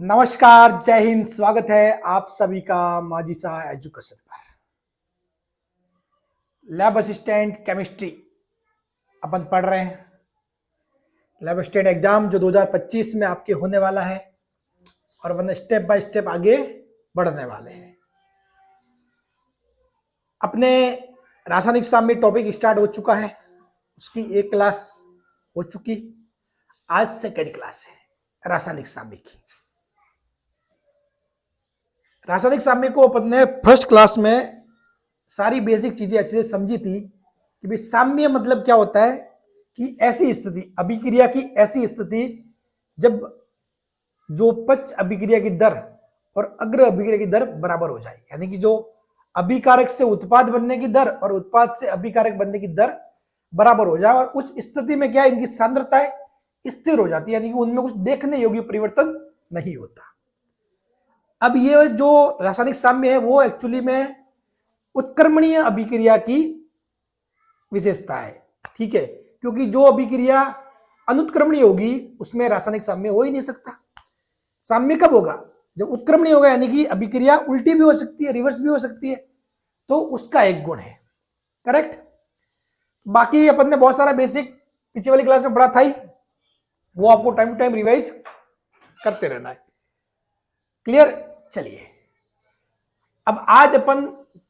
नमस्कार, जय हिंद। स्वागत है आप सभी का माजिसा एजुकेशन पर। लैब असिस्टेंट केमिस्ट्री अपन पढ़ रहे हैं। लैब असिस्टेंट एग्जाम जो 2025 में आपके होने वाला है और अपन स्टेप बाय स्टेप आगे बढ़ने वाले हैं। अपने रासायनिक शास्त्र में टॉपिक स्टार्ट हो चुका है, उसकी एक क्लास हो चुकी। आज सेकेंड क्लास है रासायनिक शास्त्र की। रासायनिक शास्त्र को अपन ने फर्स्ट क्लास में सारी बेसिक चीजें अच्छे से समझी थी कि भाई साम्य मतलब क्या होता है कि ऐसी स्थिति, अभिक्रिया की ऐसी स्थिति जब जो पक्ष अभिक्रिया की दर और अग्र अभिक्रिया की दर बराबर हो जाए, यानी कि जो अभिकारक से उत्पाद बनने की दर और उत्पाद से अभिकारक बनने की दर बराबर हो जाए। और उस स्थिति में क्या, इनकी सांद्रताएं स्थिर हो जाती है, यानी कि उनमें कुछ देखने योग्य परिवर्तन नहीं होता। अब ये जो रासायनिक साम्य है वो एक्चुअली में उत्क्रमणीय अभिक्रिया की विशेषता है, ठीक है, क्योंकि जो अभिक्रिया अनुत्क्रमणीय होगी उसमें रासायनिक साम्य हो ही नहीं सकता। साम्य कब होगा? जब उत्क्रमणीय होगा, यानी कि अभिक्रिया उल्टी भी हो सकती है, रिवर्स भी हो सकती है, तो उसका एक गुण है। करेक्ट। बाकी अपन ने बहुत सारा बेसिक पीछे वाली क्लास में पढ़ा था ही, वो आपको टाइम टू टाइम रिवाइज करते रहना है। क्लियर। चलिए अब आज अपन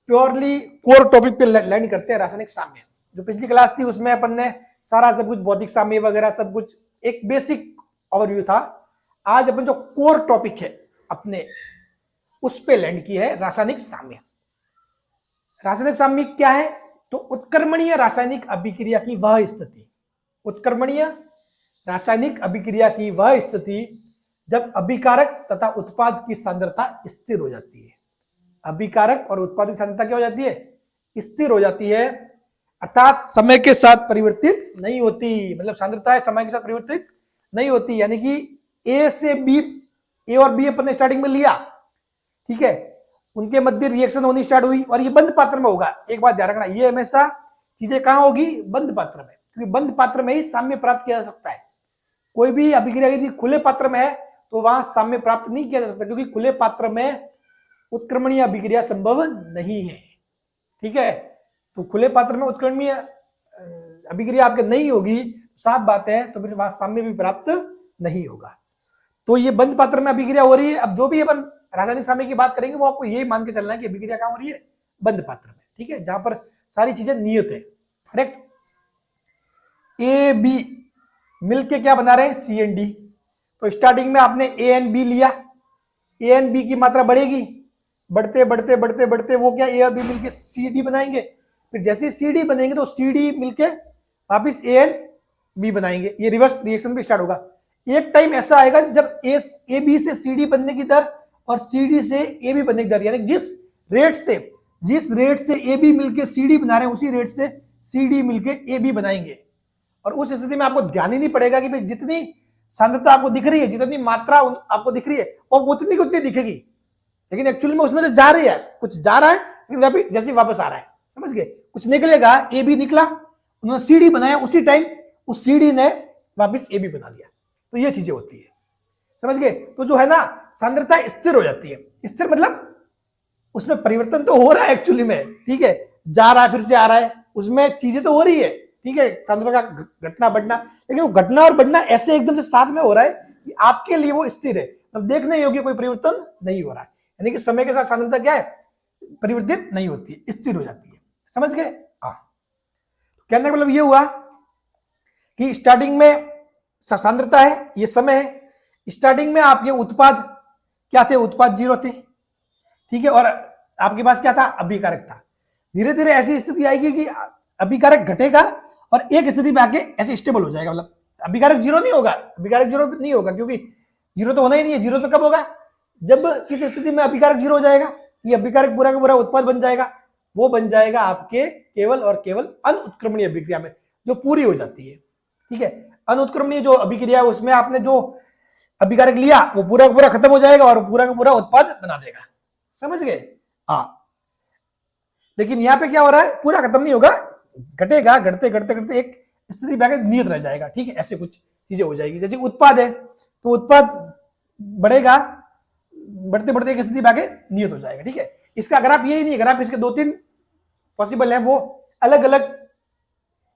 प्योरली कोर टॉपिक पे लर्न करते हैं रासायनिक साम्य। जो पिछली क्लास थी उसमें अपन ने सारा सब कुछ भौतिक साम्य वगैरह सब कुछ एक बेसिक ओवरव्यू था। आज अपन जो कोर टॉपिक है अपने उस पे लर्न की है रासायनिक साम्य। रासायनिक साम्य क्या है? तो उत्क्रमणीय रासायनिक अभिक्रिया की वह स्थिति, उत्क्रमणीय रासायनिक अभिक्रिया की वह स्थिति जब अभिकारक तथा उत्पाद की सांद्रता स्थिर हो जाती है। अभिकारक और उत्पाद की सांद्रता क्या हो जाती है? स्थिर हो जाती है, अर्थात समय के साथ परिवर्तित नहीं होती। मतलब सांद्रता समय के साथ परिवर्तित नहीं होती, यानी कि ए से बी, ए और बी अपन ने स्टार्टिंग में लिया, ठीक है, उनके मध्य रिएक्शन होनी स्टार्ट हुई और ये बंद पात्र में होगा। एक बात ध्यान रखना, ये हमेशा चीजें कहां होगी? बंद पात्र में, क्योंकि बंद पात्र में ही साम्य प्राप्त किया जा सकता है। कोई भी अभिक्रिया यदि खुले पात्र में है तो वहां साम्य प्राप्त नहीं किया जा सकता, क्योंकि खुले पात्र में उत्क्रमणीय अभिक्रिया संभव नहीं है, ठीक है। तो खुले पात्र में उत्क्रमणीय अभिक्रिया आपके नहीं होगी, साफ बात है, तो फिर वहां साम्य भी प्राप्त नहीं होगा। तो ये बंद पात्र में अभिक्रिया हो रही है। अब जो भी अपन रासायनिक साम्य की बात करेंगे वो आपको ये मान के चलना है कि अभिक्रिया कहां हो रही है? बंद पात्र में, ठीक है, जहां पर सारी चीजें नियत है। करेक्ट। ए बी मिलके क्या बना रहे हैं? सी एंड डी। तो स्टार्टिंग में आपने ए एंड बी लिया, ए एंड बी की मात्रा बढ़ेगी, बढ़ते बढ़ते बढ़ते बढ़ते वो क्या, ए और बी मिलके सी डी बनाएंगे। फिर जैसे सी डी बनेंगे तो सी डी मिलके वापिस ए एंड बी बनाएंगे। ये रिवर्स रिएक्शन भी स्टार्ट होगा। एक टाइम ऐसा आएगा जब ए बी से सी डी बनने की दर और सी डी से ए बी बनने की दर, यानी जिस रेट से ए बी मिलके सी डी बना रहे हैं उसी रेट से सी डी मिलके ए बी बनाएंगे। और उस स्थिति में आपको ध्यान ही नहीं पड़ेगा कि भाई जितनी सांद्रता आपको दिख रही है, जितनी मात्रा आपको दिख रही है वो उतनी की उतनी दिखेगी, लेकिन एक्चुअली में उसमें से जा रही है, कुछ जा रहा है जैसे वापस आ रहा है। समझ गए? कुछ निकलेगा, ए बी निकला, उन्होंने सी डी बनाया, उसी टाइम उस सी डी ने वापस ए बी बना लिया। तो ये चीजें होती है, समझ गए? तो जो है ना, सांद्रता स्थिर हो जाती है। स्थिर मतलब उसमें परिवर्तन तो हो रहा है एक्चुअली में, ठीक है, जा रहा है फिर से आ रहा है, उसमें चीजें तो हो रही है, ठीक है, सांद्रता का घटना बढ़ना, लेकिन वो घटना और बढ़ना ऐसे एकदम से साथ में हो रहा है कि आपके लिए वो स्थिर है, अब देखने योग्य कोई परिवर्तन नहीं हो रहा है। यानी कि समय के साथ सांद्रता क्या है? परिवर्तित नहीं होती है, स्थिर हो जाती है। समझ गए? हाँ। कहने का मतलब ये हुआ कि स्टार्टिंग में सांद्रता है, ये समय है। स्टार्टिंग में आपके उत्पाद क्या थे? उत्पाद 0 थे, ठीक है, और आपके पास क्या था? अभिकारक था। धीरे धीरे ऐसी स्थिति आएगी कि अभिकारक घटेगा और एक स्थिति में आके ऐसे स्टेबल हो जाएगा। मतलब अभिकारक 0 नहीं होगा, अभिकारक 0 नहीं होगा, क्योंकि 0 तो होना ही नहीं है। 0 तो कब होगा? जब किस स्थिति में अभिकारक 0 हो जाएगा? ये अभिकारक पूरा का पूरा उत्पाद बन जाएगा। वो बन जाएगा आपके केवल और केवल अनुत्क्रमणीय अभिक्रिया में, जो पूरी हो जाती है, ठीक है। अनुत्क्रमणीय जो अभिक्रिया है उसमें आपने जो अभिकारक लिया वो पूरा का पूरा खत्म हो जाएगा और पूरा का पूरा उत्पाद बना देगा। समझ गए? हाँ। लेकिन यहाँ पे क्या हो रहा है? पूरा खत्म नहीं होगा, घटेगा, घटते घटते घटते एक स्थिति में आकर नियत रह जाएगा, ठीक है। ऐसे कुछ चीजें हो जाएगी। जैसे उत्पाद है तो उत्पाद बढ़ेगा बढ़ते बढ़ते एक स्थिति में आके नियत हो जाएगा। ठीक है, इसका ग्राफ यही नहीं, ग्राफ इसके 2-3 पॉसिबल है, वो अलग अलग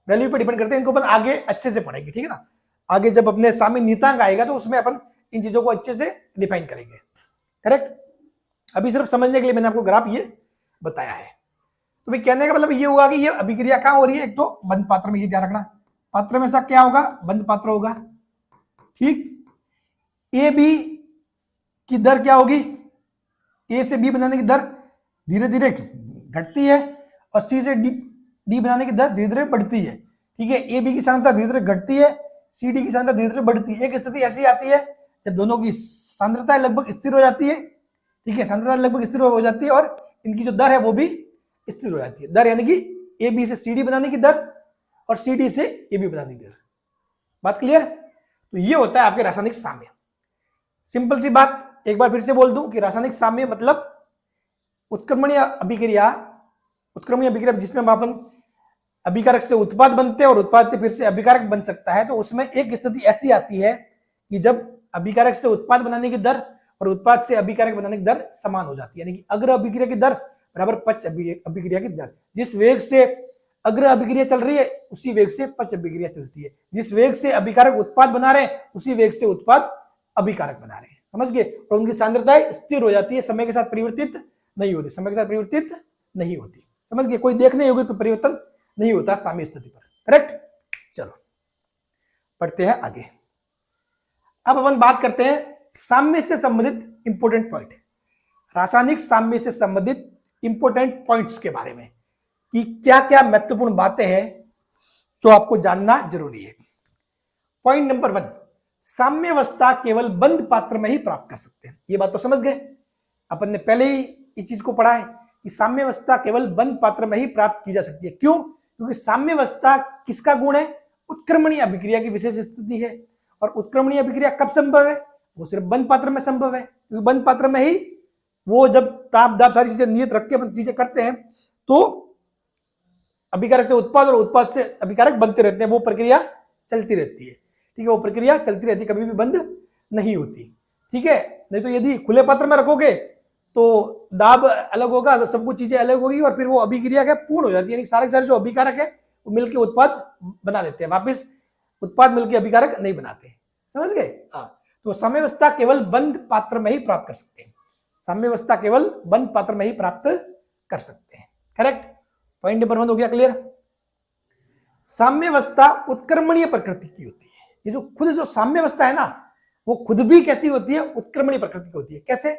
वैल्यू पे डिपेंड करते हैं, इनको अपन आगे अच्छे से पढ़ेंगे। ठीक है ना, आगे जब अपने सामने नियतांक आएगा तो उसमें अपन इन चीजों को अच्छे से डिफाइन करेंगे। करेक्ट, अभी सिर्फ समझने के लिए मैंने आपको ग्राफ ये बताया है। तो भाई कहने का मतलब ये होगा कि ये अभिक्रिया कहां हो रही है, एक तो बंद पात्र में, ये ध्यान रखना, पात्र में सब क्या होगा, बंद पात्र होगा। ठीक, ए बी की दर क्या होगी, ए से बी बनाने की दर धीरे धीरे घटती है और सी से डी बनाने की दर धीरे धीरे बढ़ती है। ठीक है, ए बी की सांद्रता धीरे धीरे घटती है, सी डी की सांद्रता धीरे धीरे बढ़ती है। एक स्थिति ऐसी आती है जब दोनों की सांद्रता लगभग स्थिर हो जाती है। ठीक है, सांद्रता लगभग स्थिर हो जाती है और इनकी जो दर है वो भी स्थिर हो जाती है। दर यानी कि ए बी से सी डी बनाने की दर और सी डी से ए बी बनाने की दर। बात क्लियर? तो ये होता है आपके रासायनिक साम्य। सिंपल सी बात एक बार फिर से बोल दूं कि रासायनिक साम्य मतलब उत्क्रमणीय अभिक्रिया, उत्क्रमणीय अभिक्रिया जिसमें अपन अभिकारक से उत्पाद बनते हैं और उत्पाद से फिर से अभिकारक बन सकता है। तो उसमें एक स्थिति ऐसी आती है कि जब अभिकारक से उत्पाद बनाने की दर और उत्पाद से अभिकारक बनाने की दर समान हो जाती है, यानी कि अग्र अभिक्रिया की दर बराबर पश्च अभिक्रिया की दर। जिस वेग से अग्र अभिक्रिया चल रही है उसी वेग से पश्च अभिक्रिया चलती है। जिस वेग से अभिकारक उत्पाद बना रहे हैं उसी वेग से उत्पाद अभिकारक बना रहे हैं। समझ गए? और उनकी सांद्रताएं स्थिर हो जाती है, समय के साथ परिवर्तित नहीं होती, समय के साथ परिवर्तित नहीं होती। समझ गए? कोई देखने योग्य परिवर्तन नहीं होता साम्य स्थिति पर। करेक्ट? चलो पढ़ते हैं आगे। अब अपन बात करते हैं साम्य से संबंधित इंपोर्टेंट पॉइंट, रासायनिक साम्य से संबंधित इंपोर्टेंट पॉइंट्स के बारे में कि क्या क्या महत्वपूर्ण बातें हैं जो आपको जानना जरूरी है। पॉइंट नंबर 1, साम्यावस्था केवल बंद पात्र में ही प्राप्त कर सकते हैं। ये बात तो समझ गए, अपन ने पहले ही इस चीज को पढ़ा है कि साम्यावस्था केवल बंद पात्र में ही प्राप्त की जा सकती है। क्यों? क्योंकि साम्यावस्था किसका गुण है? उत्क्रमणीय अभिक्रिया की विशेष स्थिति है। और उत्क्रमणीय अभिक्रिया कब संभव है? वो सिर्फ बंद पात्र में संभव है, क्योंकि बंद पात्र में ही वो जब ताप दाब सारी चीजें नियत रख के चीजें करते हैं तो अभिकारक से उत्पाद और उत्पाद से अभिकारक बनते रहते हैं, वो प्रक्रिया चलती रहती है। ठीक है, वो प्रक्रिया चलती रहती है, कभी भी बंद नहीं होती। ठीक है, नहीं तो यदि खुले पात्र में रखोगे तो दाब अलग होगा, सब कुछ चीजें अलग होगी और फिर वो अभिक्रिया क्या पूर्ण हो जाती है, यानी सारे सारे जो अभिकारक है वो मिलकर उत्पाद बना लेते हैं, वापिस उत्पाद मिलकर अभिकारक नहीं बनाते। समझ गए? हाँ, तो साम्यावस्था केवल बंद पात्र में ही प्राप्त कर सकते हैं, साम्यावस्था केवल बंद पात्र में ही प्राप्त कर सकते हैं। करेक्ट? पॉइंट नंबर 1 हो गया क्लियर। साम्यावस्था उत्क्रमणीय प्रकृति की होती है। ये जो खुद जो साम्यावस्था है ना, वो खुद भी कैसी होती है? उत्क्रमणीय प्रकृति की होती है। कैसे?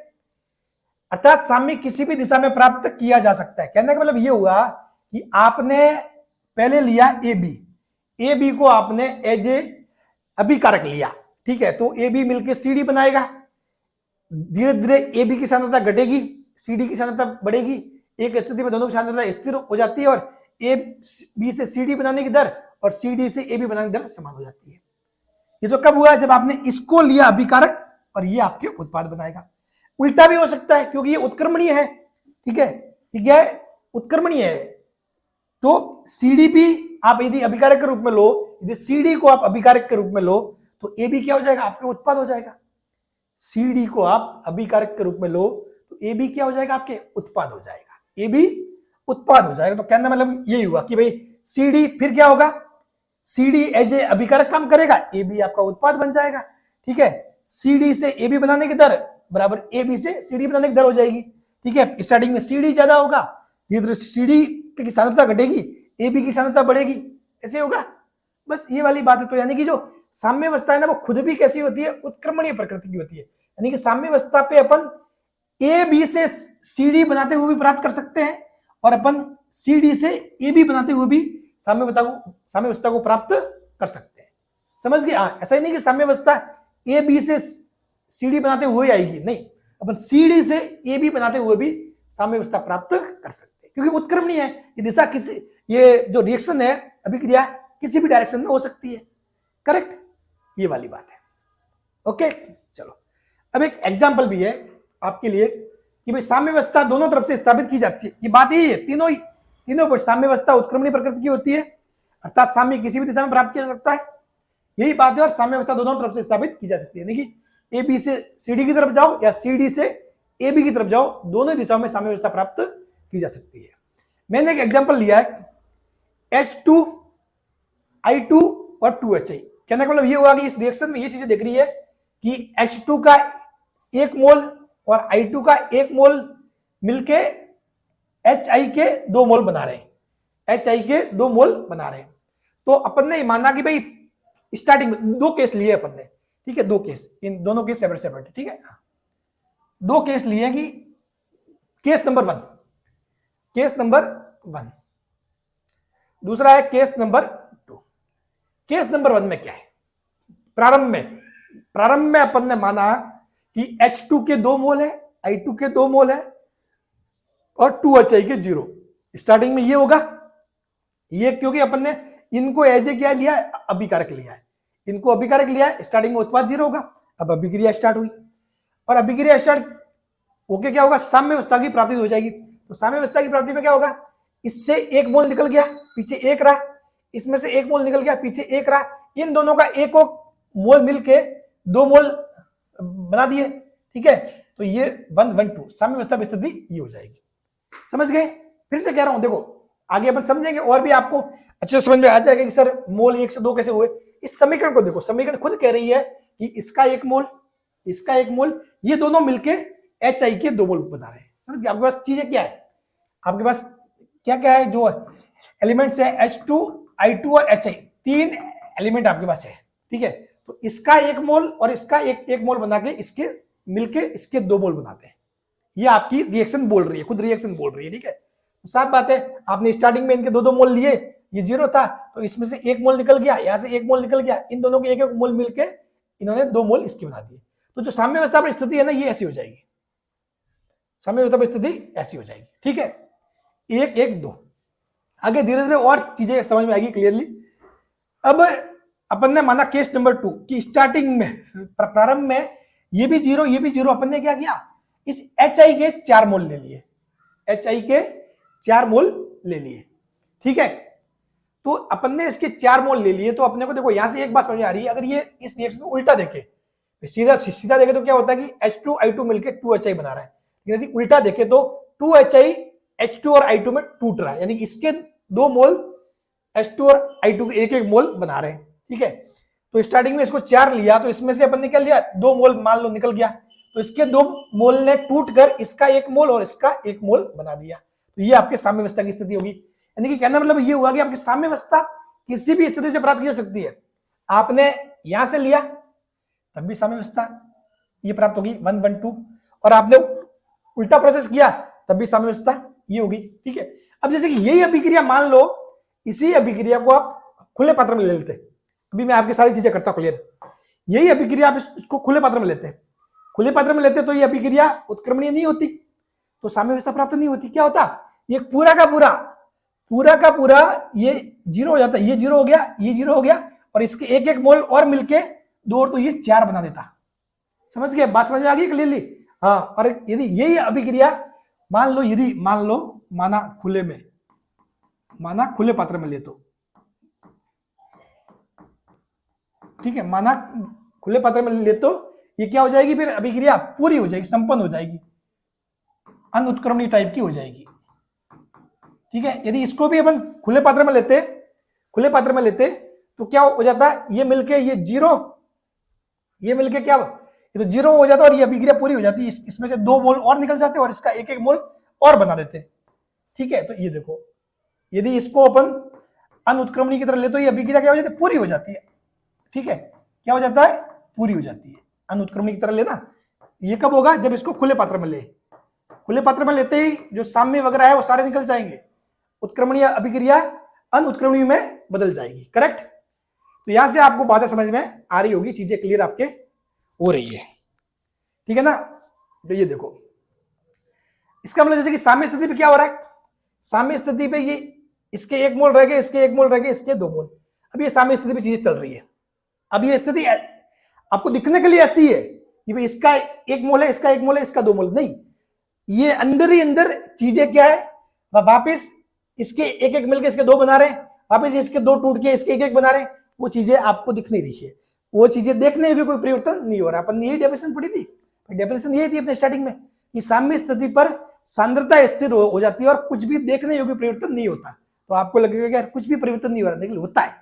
अर्थात साम्य किसी भी दिशा में प्राप्त किया जा सकता है। कहने का मतलब ये हुआ कि आपने पहले लिया ए बी को आपने एज ए अभिकारक लिया। ठीक है, तो ए बी मिलकर सी डी बनाएगा, धीरे धीरे ए बी की सांद्रता घटेगी, सी डी की सांद्रता बढ़ेगी, एक स्थिति में दोनों की सांद्रता स्थिर हो जाती है और ए बी से सी डी बनाने की दर और सी डी से ए बी बनाने की दर समान हो जाती है। ये तो कब हुआ? जब आपने इसको लिया अभिकारक और ये आपके उत्पाद बनाएगा। उल्टा भी हो सकता है क्योंकि ये उत्क्रमणीय है। ठीक है, ठीक है, उत्क्रमणीय है तो सीडी भी आप यदि अभिकारक के रूप में लो, यदि सीडी को आप अभिकारक के रूप में लो तो ए बी क्या हो जाएगा? आपके उत्पाद हो जाएगा। सीडी को आप अभिकारक के रूप में लो तो ए बी क्या हो जाएगा? आपके उत्पाद हो जाएगा, ए बी उत्पाद हो जाएगा। तो कहने मतलब यही हुआ कि भाई सीडी फिर क्या होगा? सीडी एज ए अभिकारक काम करेगा, ए बी आपका उत्पाद बन जाएगा। ठीक है, सीडी से ए बी बनाने की दर बराबर ए बी से सीडी बनाने की दर हो जाएगी। ठीक है, स्टार्टिंग में सीडी ज्यादा होगा, धीरे धीरे सीडी की सांद्रता घटेगी, ए बी की सांद्रता बढ़ेगी, ऐसे होगा। बस ये वाली बात है। तो यानी कि जो साम्यावस्था है ना, वो खुद भी कैसी होती है? उत्क्रमणीय प्रकृति की होती है। यानी कि साम्यावस्था पे अपन ए बी से सी डी बनाते हुए भी प्राप्त कर सकते हैं और अपन सी डी से ए बी बनाते हुए भी साम्यावस्था को प्राप्त कर सकते हैं। समझ गए? हाँ, ऐसा ही नहीं कि साम्यावस्था ए बी से सी डी बनाते हुए आएगी, नहीं, अपन सी डी से ए बी बनाते हुए भी साम्यावस्था प्राप्त कर सकते हैं, क्योंकि उत्क्रमणीय है। ये दिशा किसी, ये जो रिएक्शन है, अभिक्रिया किसी भी डायरेक्शन में हो सकती है। करेक्ट? ये वाली बात है। ओके, चलो अब एक एग्जांपल भी है आपके लिए कि भाई साम्यावस्था दोनों तरफ से स्थापित की जाती है। ये बात यही है, तीनों पर साम्यावस्था उत्क्रमणीय प्रकृति की होती है, अर्थात साम्य किसी भी दिशा में प्राप्त किया जा सकता है, यही बात है। और साम्यावस्था दोनों तरफ से स्थापित की जा सकती है, यानी कि ए बी से सी डी की तरफ जाओ या सी डी से ए बी की तरफ जाओ, दोनों दिशाओं में साम्य व्यवस्था प्राप्त की जा सकती है। मैंने एक एग्जांपल लिया है H2I2 और 2HI। कहने का मतलब ये हुआ कि इस रिएक्शन में ये चीजें देख रही है कि H2 का 1 मोल और I2 का 1 मोल मिलके HI के 2 मोल बना रहे हैं, HI के 2 मोल बना रहे हैं। तो अपन ने माना कि भाई स्टार्टिंग में 2 केस लिए अपन ने, ठीक है, 2 केस, इन दोनों केस सेपरेट सेपरेट, ठीक है, 2 केस लिए कि केस नंबर 1, दूसरा है केस नंबर 2। केस नंबर 1 में क्या है, प्रारंभ में अपन ने माना कि H2 के 2 मोल है, I2 के 2 मोल है और 2HI के 0। स्टार्टिंग में ये होगा, ये क्योंकि अपन ने इनको एज ए क्या लिया है, अभिकारक लिया है, इनको अभिकारक लिया है, स्टार्टिंग में उत्पाद 0 होगा। अब अभिक्रिया स्टार्ट हुई और अभिक्रिया स्टार्ट होके क्या होगा, साम्य अवस्था की प्राप्ति हो जाएगी। तो साम्य अवस्था की प्राप्ति में क्या होगा, इससे 1 मोल निकल गया, पीछे 1 रहा, इसमें से 1 मोल निकल गया, पीछे 1 रहा, इन दोनों का 1 मोल मिलके 2 मोल बना दिए, ठीक है। तो ये 1 1 2 साम्य अवस्था की स्थिति ये हो जाएगी। समझ गए? फिर से कह रहा हूं, देखो आगे अपन समझेंगे और भी आपको अच्छे समझ में आ जाएगा कि सर मोल 1 से 2 कैसे हुए। इस समीकरण को देखो, समीकरण खुद कह रही है कि इसका 1 मोल, इसका 1 मोल, ये दोनों मिलके HI के 2 मोल बना रहे हैं। समझ गए? आपके पास चीजें क्या है, आपके पास क्या क्या है, जो एलिमेंट्स है H2, I2 और HI, 3 एलिमेंट आपके पास है, ठीक है। तो इसका 1 मोल और इसका 1 मोल बना के इसके मिलके इसके 2 मोल बनाते हैं। ये आपकी रिएक्शन बोल रही है, खुद रिएक्शन बोल रही है, ठीक है। तो साफ बात है, आपने स्टार्टिंग में इनके 2 मोल लिए, ये 0 था, तो इसमें से 1 मोल निकल गया, यहां से 1 मोल निकल गया, इन दोनों के 1 मोल मिलके इन्होंने 2 मोल इसकी बना दिए। तो जो साम्य अवस्था पर स्थिति है ना, ये ऐसी हो जाएगी, साम्य अवस्था पर स्थिति ऐसी हो जाएगी, ठीक है। 1 1 2। आगे धीरे धीरे और चीजें समझ में आएगी क्लियरली। अब अपन ने माना केस नंबर 2 कि स्टार्टिंग में, प्रारंभ में ये भी 0 ये भी 0, अपन ने क्या किया, इस HI के 4 मोल ले लिए, HI के 4 मोल ले लिए, ठीक है। तो अपन ने इसके 4 मोल ले लिए, तो अपने को देखो यहां से एक बात समझ में आ रही है, अगर ये इस रिएक्शन को उल्टा देखे, सीधा सीधा देखे तो क्या होता है कि H2 I2 मिलकर 2HI बना रहा है। यदि उल्टा देखे तो 2HI H2 और I2 में टूट रहा है, यानी कि इसके 2 मोल H2 और I2 के 1 मोल बना रहे हैं, ठीक है। तो स्टार्टिंग में इसको 4 लिया, तो इसमें से अपन ने क्या लिया, 2 मोल मान लो निकल गया, तो इसके 2 मोल ने टूट कर इसका 1 मोल और इसका 1 मोल बना दिया। तो ये आपके साम्य अवस्था की स्थिति होगी। यानी कि कहना मतलब ये हुआ कि आपकी साम्य अवस्था किसी भी स्थिति से प्राप्त की जा सकती है। आपने यहां से लिया तब भी साम्य अवस्था ये प्राप्त होगी 1 1 2, और आपने उल्टा प्रोसेस किया तब भी साम्य अवस्था ये होगी, ठीक है। अब जैसे कि यही अभिक्रिया मान लो, इसी अभिक्रिया को आप खुले पात्र में ले लेते, अभी मैं आपकी सारी चीजें करता हूं क्लियर। यही अभिक्रिया आप इसको खुले पात्र में लेते हैं, खुले पात्र में लेते तो ये अभिक्रिया उत्क्रमणीय नहीं होती, तो साम्य अवस्था प्राप्त नहीं होती। क्या होता, ये पूरा का पूरा ये 0 हो जाता, ये 0 हो गया, ये 0 हो गया, और इसके 1 मोल और मिलके 2 और तो ये 4 बना देता। समझ गए? बात समझ में आ गई क्लियरली? हाँ। और यदि यही अभिक्रिया मान लो, यदि माना खुले पात्र में ले तो, ठीक है, माना खुले पात्र में ले तो ये क्या हो जाएगी, फिर अभिक्रिया पूरी हो जाएगी, संपन्न हो जाएगी, अनुत्क्रमणीय टाइप की हो जाएगी, ठीक है। यदि इसको भी अपन खुले पात्र में लेते तो क्या हो जाता, ये मिलके ये 0, ये मिलके क्या, ये तो 0 हो जाता और ये अभिक्रिया पूरी हो जाती, इसमें से 2 मोल और निकल जाते और इसका 1 मोल और बना देते, ठीक है। तो ये देखो, यदि इसको अपन अनुत्क्रमणीय की तरह ले तो ये अभिक्रिया क्या हो जाती है, पूरी हो जाती है, ठीक है। क्या हो जाता है, पूरी हो जाती है। अनुत्क्रमणीय की तरह लेना, ये कब होगा, जब इसको खुले पात्र में ले, खुले पात्र में लेते ही जो साम्य वगैरह है वो सारे निकल जाएंगे, उत्क्रमणीय अभिक्रिया अनुत्क्रमणीय में बदल जाएगी, करेक्ट। तो यहां से आपको बातें समझ में आ रही होगी, चीजें क्लियर आपके हो रही है, ठीक है ना। तो ये देखो, इसका मतलब जैसे कि साम्य स्थिति पे क्या हो रहा है, साम्य स्थिति पे ये इसके 1 मोल रह गए, इसके 1 मोल रह गए, इसके 2 मोल। अब ये साम्य स्थिति पे चीजें चल रही है। अब ये स्थिति आपको दिखने के लिए ऐसी है कि भाई इसका 1 मोल है, इसका 1 मोल है, इसका 2 मोल, नहीं, ये अंदर ही अंदर चीजें क्या है, वापिस इसके 1 मिलकर इसके 2 बना रहे हैं, वापिस इसके 2 टूट के इसके 1 बना रहे हैं, वो चीजें आपको दिख नहीं रही है, वो चीजें देखने में भी कोई परिवर्तन नहीं हो रहा। अपन यही डेफिनेशन पढ़ी थी, डेफिनेशन यही थी अपने स्टार्टिंग में, कि साम्य स्थिति पर सांद्रता स्थिर हो जाती है और कुछ भी देखने योग्य परिवर्तन नहीं होता। तो आपको लगेगा कि यार कुछ भी परिवर्तन नहीं हो रहा, लेकिन होता है।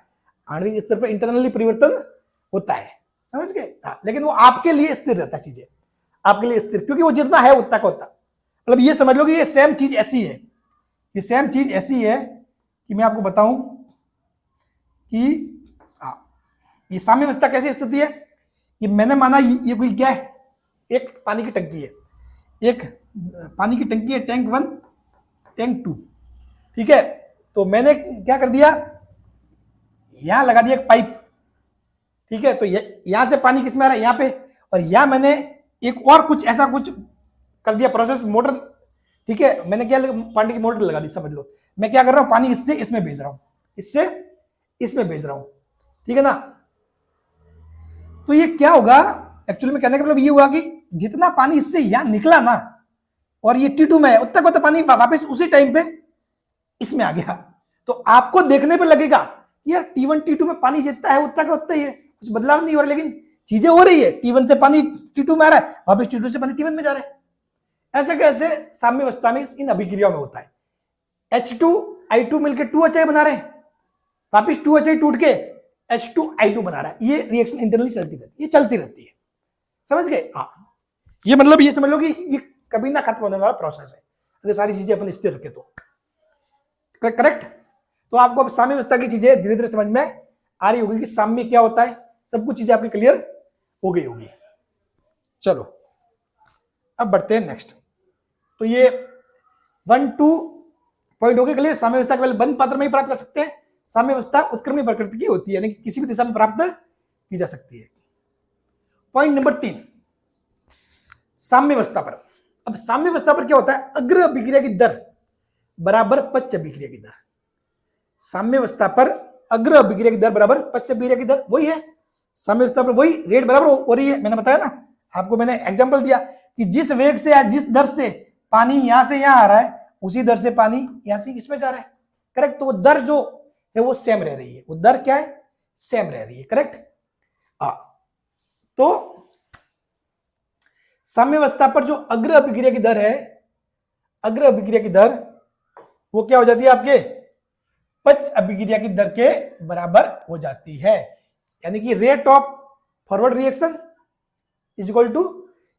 आणविक स्तर पर इंटरनली परिवर्तन होता है, समझ गए? हाँ, लेकिन वो आपके लिए स्थिर रहता है, चीजें आपके लिए स्थिर, क्योंकि वो जितना है उतना का होता। मतलब ये समझ लो कि ये सेम चीज ऐसी है, ये सेम चीज ऐसी है कि मैं आपको बताऊं कि ये साम्यावस्था कैसी स्थिति है कि मैंने माना ये कोई क्या है, एक पानी की टंकी है, एक पानी की टंकी है, टैंक 1 टैंक 2, ठीक है। तो मैंने क्या कर दिया, यहां लगा दिया एक पाइप, ठीक है। तो यहां से पानी किसमें आ रहा है, यहां पे, और यहां मैंने एक और कुछ ऐसा कुछ कर दिया प्रोसेस, मोटर, ठीक है। मैंने क्या पानी की मोटर लगा दी, समझ लो। मैं क्या कर रहा हूं, पानी इससे इसमें भेज रहा हूं, इससे इसमें भेज रहा हूं, ठीक है ना। तो ये क्या होगा, एक्चुअली में कहने का मतलब ये हुआ कि जितना पानी इससे यहां निकला ना, और ये T2 में है, उतना का पानी वापस उसी टाइम पे इसमें आ गया। तो आपको देखने पे लगेगा यार T1 T2 में पानी जितना है उतना का उतना ही है, कुछ बदलाव नहीं हो रहा, लेकिन चीजें हो रही है। T1 से पानी T2 में आ रहा है, वापस T2 से पानी T1 में जा रहा है। ऐसे कैसे साम्यावस्था में इन अभिक्रियाओं में होता है। H2I2 मिलकर 2HI बना रहे हैं, वापिस 2HI टूट के H2I2 बना रहा है। ये रिएक्शन इंटरनली चलती रहती है, ये चलती रहती है, समझ गए? हाँ, ये मतलब ये समझ लो कि ये कभी ना खत्म होने वाला प्रोसेस है, अगर सारी चीजें अपन स्थिर रखे तो। करेक्ट? तो आपको अब साम्यावस्था की चीजें धीरे धीरे समझ में आ रही होगी कि साम्य क्या होता है, सब कुछ चीजें आपकी क्लियर हो गई होगी। चलो अब बढ़ते हैं नेक्स्ट। तो ये 1-2 पॉइंट हो गए क्लियर। साम्यावस्था केवल बंद पात्र में ही प्राप्त कर सकते हैं। साम्यावस्था उत्क्रमणी प्रकृति की होती है, यानी किसी भी दिशा में प्राप्त की जा सकती है। पॉइंट नंबर 3, साम्यावस्था पर। अब साम्यावस्था पर क्या होता है, अग्र अभिक्रिया की दर बराबर पश्च अभिक्रिया की दर। साम्यावस्था पर अग्र अभिक्रिया की दर बराबर पश्च अभिक्रिया की दर, वही है साम्यावस्था पर, वही रेट बराबर हो रही है। मैंने बताया ना आपको, मैंने एग्जांपल दिया कि जिस वेग से या जिस दर से पानी यहां से यहां आ रहा है, उसी दर से पानी यहां से इसमें जा रहा है। करेक्ट? तो वो दर जो है वो सेम रह रही है, वो दर क्या है, सेम रह रही है। करेक्ट? तो साम्यावस्था पर जो अग्र अभिक्रिया की दर है, अग्र अभिक्रिया की दर वो क्या हो जाती है आपके पश्च अभिक्रिया की दर के बराबर हो जाती है। यानी कि rate of forward reaction is equal to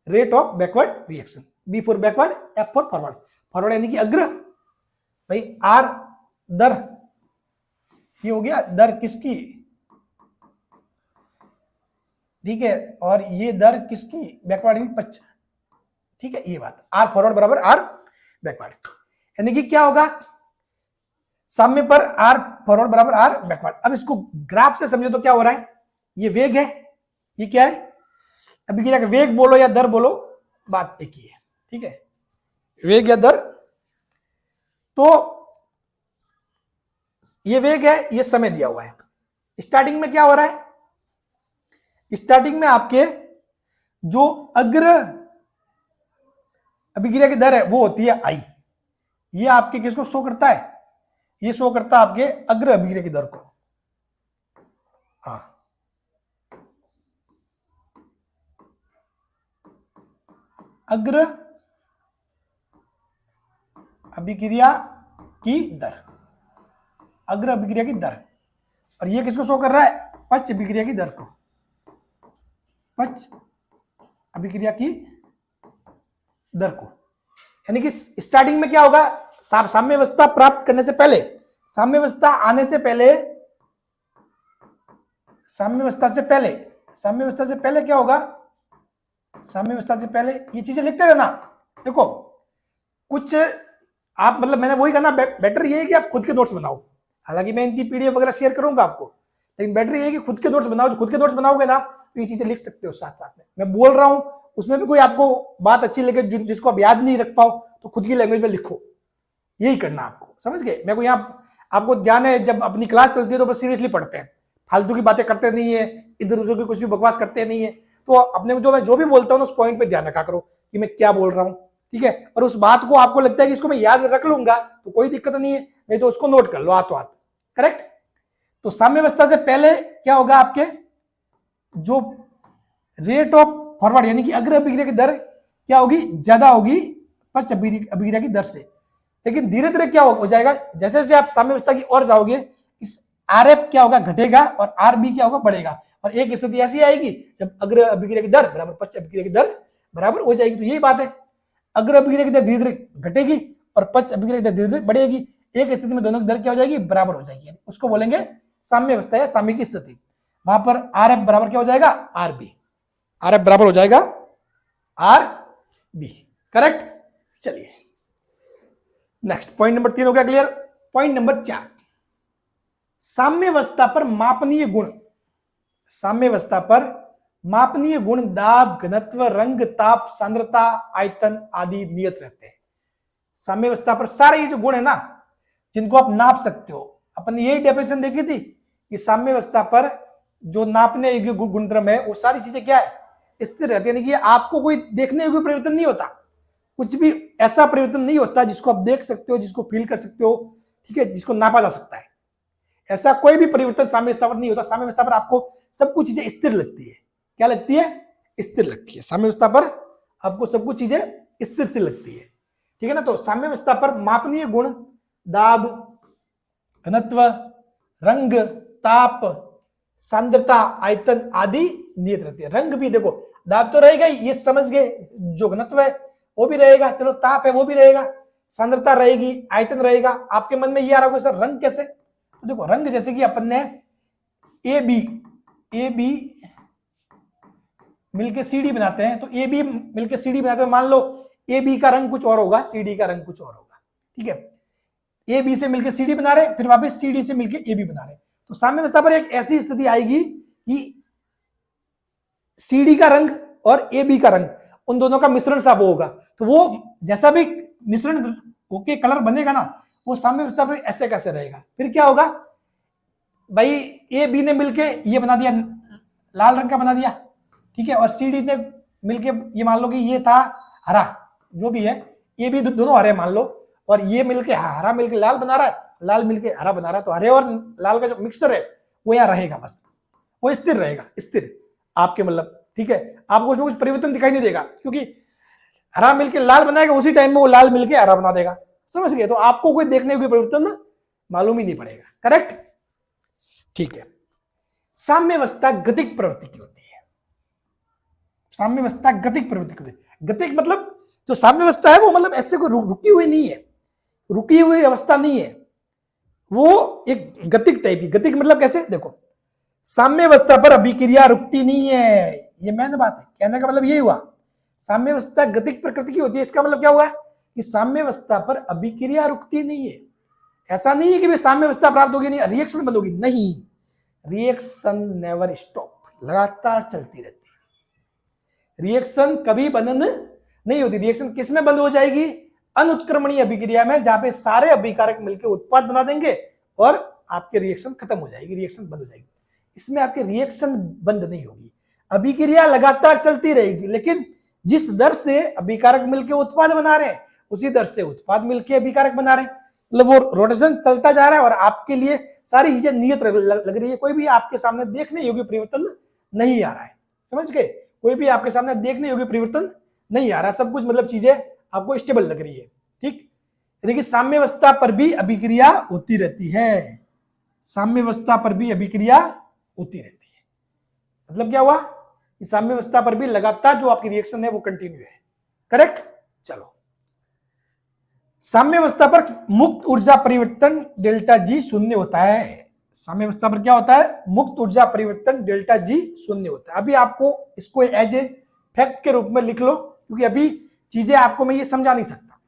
rate of backward reaction. B for backward, F for forward. Forward यानी कि अग्र, भाई आर दर, ये हो गया दर किसकी, ठीक है, और ये दर किसकी, बैकवर्ड यानी पश्च, ठीक है। ये बात आर फॉरवर्ड बराबर आर बैकवर्ड, यानी कि क्या होगा, साम्य पर आर फॉरवर्ड बराबर आर बैकवर्ड। अब इसको ग्राफ से समझो तो क्या हो रहा है, ये वेग है, ये क्या है अभिक्रिया का वेग बोलो या दर बोलो, बात एक ही है, ठीक है, वेग या दर। तो ये वेग है, ये समय दिया हुआ है। स्टार्टिंग में क्या हो रहा है, स्टार्टिंग में आपके जो अग्र अभिक्रिया की दर है वो होती है आई। ये आपके किसको शो करता है, ये शो करता है आपके अग्र अभिक्रिया की दर को। अग्र अभिक्रिया की दर, अग्र अभिक्रिया की दर, और ये किसको शो कर रहा है, पश्च अभिक्रिया की दर को, पश्च अभिक्रिया की दर को। यानी कि स्टार्टिंग में क्या होगा, साम्यावस्था प्राप्त करने से पहले, साम्यावस्था आने से पहले, साम्यावस्था से पहले, साम्यावस्था से पहले क्या होगा, साम्यावस्था से पहले ये चीजें लिखते रहना। देखो कुछ आप मतलब मैंने वही कहना, बेटर ये है कि आप खुद के नोट्स बनाओ। हालांकि मैं इनकी पीडीएफ वगैरह शेयर करूंगा आपको, लेकिन बेटर ये है कि खुद के नोट्स बनाओ। जो खुद के नोट्स बनाओगे ना तो ये चीजें लिख सकते हो साथ साथ में। मैं बोल रहा हूं उसमें भी कोई आपको बात अच्छी लगे जिसको आप याद नहीं रख पाओ तो खुद की लैंग्वेज में लिखो, यही करना आपको, समझ गए। मैं को यहाँ आपको ध्यान है, जब अपनी क्लास चलती है तो बस सीरियसली पढ़ते हैं, फालतू की बातें करते नहीं है, इधर उधर की कुछ भी बकवास करते नहीं है। तो अपने को मैं जो भी बोलता हूँ उस पॉइंट पे ध्यान रखा करो कि मैं क्या बोल रहा हूँ, ठीक है। और उस बात को आपको लगता है कि इसको मैं याद रख लूंगा तो कोई दिक्कत नहीं है, नहीं तो उसको नोट कर लो हाथों हाथ। करेक्ट? तो साम्यावस्था से पहले क्या होगा, आपके जो रेट ऑफ फॉरवर्ड यानी कि अग्र अभिक्रिया की दर क्या होगी, ज्यादा होगी पश्च अभिक्रिया की दर से। लेकिन धीरे धीरे क्या हो जाएगा, जैसे जैसे आप साम्य अवस्था की ओर जाओगे, इस आर एफ क्या होगा, घटेगा, और आर बी क्या होगा, बढ़ेगा। और एक स्थिति ऐसी आएगी जब अग्र अभिक्रिया की दर बराबर पश्च अभिक्रिया की दर बराबर हो जाएगी। तो यही बात है, अग्र अभिक्रिया की दर धीरे धीरे घटेगी और पश्च अभिक्रिया की दर धीरे धीरे बढ़ेगी। एक स्थिति में दोनों की दर क्या हो जाएगी, बराबर हो जाएगी। उसको बोलेंगे साम्य अवस्था या साम्य की स्थिति। वहां पर आर एफ बराबर क्या हो जाएगा, आर बी। आर एफ बराबर हो जाएगा आर बी। करेक्ट। चलिए नेक्स्ट, पॉइंट नंबर 3 हो गया क्लियर। पॉइंट नंबर 4, साम्य अवस्था पर मापनीय गुण। साम्य अवस्था पर मापनीय गुण दाब, घनत्व, रंग, ताप, सांद्रता, आयतन आदि नियत रहते हैं। साम्य अवस्था पर सारे ये जो गुण है ना, जिनको आप नाप सकते हो, अपन ने यही डेफिनेशन देखी थी कि साम्य अवस्था पर जो नापने योग्य गुणधर्म है वो सारी चीजें क्या है, स्थिर रहती है। यानी कि आपको कोई देखने योग्य परिवर्तन नहीं होता, कुछ भी ऐसा परिवर्तन नहीं होता जिसको आप देख सकते हो, जिसको फील कर सकते हो, ठीक है, जिसको नापा जा सकता है। ऐसा कोई भी परिवर्तन साम्य अवस्था पर नहीं होता। साम्य अवस्था पर आपको सब कुछ चीजें स्थिर लगती है। क्या लगती है, स्थिर लगती है। साम्य अवस्था पर आपको सब कुछ चीजें स्थिर से लगती है, ठीक है ना। तो साम्य अवस्था पर मापनीय गुण दाब, घनत्व, रंग, ताप, सांद्रता, आयतन आदि नियत रहती है। रंग भी देखो, दाब तो रहेगा ही, ये समझ गए, जो घनत्व है वो भी रहेगा, चलो ताप है वो भी रहेगा, सांद्रता रहेगी, आयतन रहेगा। आपके मन में ये आ रहा होगा सर रंग कैसे, तो देखो रंग जैसे कि अपन ने ए बी मिलके सीडी बनाते हैं, तो ए बी मिलके सीडी बनाते हैं, मान लो ए बी का रंग कुछ और होगा, सीडी का रंग कुछ और होगा, ठीक है। ए बी से मिलकर सीडी बना रहे, फिर वापस सीडी से मिलकर ए बी बना रहे। तो साम्य अवस्था पर एक ऐसी स्थिति आएगी कि सीडी का रंग और ए बी का रंग, उन दोनों का मिश्रण सा वो होगा। तो वो जैसा भी मिश्रण होके कलर बनेगा ना, वो साम्य अवस्था पर ऐसे कैसे रहेगा। फिर क्या होगा भाई, ए बी ने मिलके ये बना दिया, लाल रंग का बना दिया, ठीक है, और सीडी ने मिलके ये मान लो कि ये था हरा, जो भी है, ये भी दोनों हरे मान लो, और ये मिलके हरा मिलके लाल बना रहा है, लाल मिलके हरा बना रहा है। तो हरे और लाल का जो मिक्सचर है वो यहाँ रहेगा, बस वो स्थिर रहेगा, स्थिर आपके मतलब, ठीक है। आपको उसमें कुछ परिवर्तन दिखाई नहीं देगा, क्योंकि हरा मिलके लाल बनाएगा, उसी टाइम में वो लाल मिलके हरा बना देगा, समझ गए। तो आपको कोई देखने कोई परिवर्तन मालूम ही नहीं पड़ेगा। करेक्ट, ठीक है। साम्य अवस्था गतिक प्रवृत्ति की होती है। साम्य अवस्था गतिक प्रवृत्ति की होती है। गतिक मतलब जो साम्य अवस्था है वो मतलब ऐसे कोई रुकी हुई नहीं है, रुकी हुई अवस्था नहीं है, वो एक गतिक टाइप की। गतिक मतलब कैसे, देखो साम्य अवस्था पर अभिक्रिया रुकती नहीं है, ये मेन बात है। कहने का मतलब यही हुआ, साम्य अवस्था गतिक प्रकृति की होती है। इसका मतलब क्या हुआ कि साम्य अवस्था पर अभिक्रिया रुकती नहीं है। ऐसा नहीं है कि भाई साम्य अवस्था प्राप्त होगी नहीं रिएक्शन बंद होगी, नहीं, रिएक्शन नेवर स्टॉप, लगातार चलती रहती है। रिएक्शन कभी बंद नहीं होती। रिएक्शन किस में बंद हो जाएगी, अनुत्क्रमणीय अभिक्रिया में, जहां पे सारे अभिकारक मिलकर उत्पाद बना देंगे और आपके रिएक्शन खत्म हो जाएगी, रिएक्शन बंद हो जाएगी। इसमें आपके रिएक्शन बंद नहीं होगी, अभिक्रिया लगातार चलती रहेगी, लेकिन जिस दर से अभिकारक मिलकर उत्पाद बना रहे हैं उसी दर से उत्पाद मिलकर अभिकारक बना रहे हैं। मतलब वो रोटेशन चलता जा रहा है और आपके लिए सारी चीजें नियत लग रही है। कोई भी आपके सामने देखने योग्य परिवर्तन नहीं आ रहा है, समझ गए। कोई भी आपके सामने देखने योग्य परिवर्तन नहीं आ रहा, सब कुछ मतलब चीजें आपको स्टेबल लग रही है, ठीक। यानी कि साम्य अवस्था पर भी अभिक्रिया होती रहती है, साम्य अवस्था पर भी अभिक्रिया होती रहती है। मतलब क्या हुआ कि साम्य अवस्था पर भी लगातार जो आपकी रिएक्शन है वो कंटिन्यू है। करेक्ट। चलो, साम्य अवस्था पर मुक्त ऊर्जा परिवर्तन डेल्टा जी शून्य होता है। साम्य अवस्था पर क्या होता है, मुक्त ऊर्जा परिवर्तन डेल्टा जी शून्य होता है। अभी आपको इसको एज ए फैक्ट के रूप में लिख लो, क्योंकि अभी चीजें आपको मैं ये समझा नहीं सकता।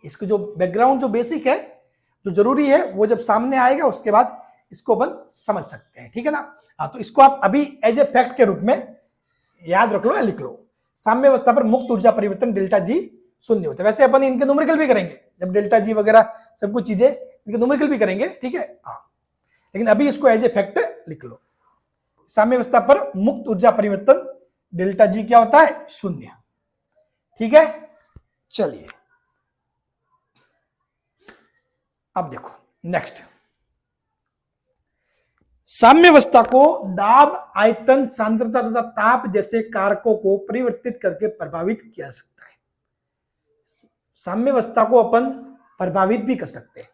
इसको जो बैकग्राउंड जो बेसिक है, जो जरूरी है, वो जब सामने आएगा उसके बाद इसको अपन समझ सकते हैं, ठीक है ना। हाँ, तो इसको आप अभी एज ए फैक्ट के रूप में याद रख लो या लिख लो। साम्य अवस्था पर मुक्त ऊर्जा परिवर्तन डेल्टा जी शून्य होता है। वैसे अपन इनके न्यूमेरिकल भी करेंगे, जब डेल्टा जी वगैरह सब कुछ चीजें इनके न्यूमेरिकल भी करेंगे, ठीक है। हाँ, लेकिन अभी इसको एज ए फैक्ट लिख लो। साम्य अवस्था पर मुक्त ऊर्जा परिवर्तन डेल्टा जी क्या होता है, शून्य, ठीक है। चलिए अब देखो नेक्स्ट, साम्यावस्था को दाब, आयतन, सांद्रता तथा ताप जैसे कारकों को परिवर्तित करके प्रभावित किया जा सकता है। साम्यावस्था को अपन प्रभावित भी कर सकते हैं।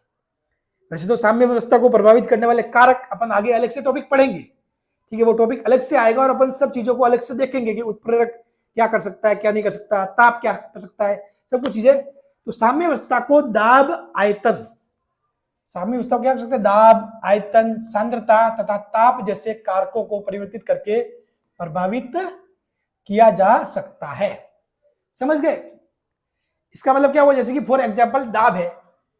वैसे तो साम्यावस्था को प्रभावित करने वाले कारक अपन आगे अलग से टॉपिक पढ़ेंगे, ठीक है, वो टॉपिक अलग से आएगा और अपन सब चीजों को अलग से देखेंगे कि उत्प्रेरक क्या कर सकता है, क्या नहीं कर सकता, ताप क्या कर सकता है, सब कुछ चीजें। तो साम्यावस्था को दाब, आयतन, साम्यावस्था को क्या कर सकते हैं, दाब, आयतन, सांद्रता तथा ताप जैसे कारकों को परिवर्तित करके प्रभावित किया जा सकता है। समझ गए? इसका मतलब क्या हुआ, जैसे कि फॉर एग्जाम्पल दाब है,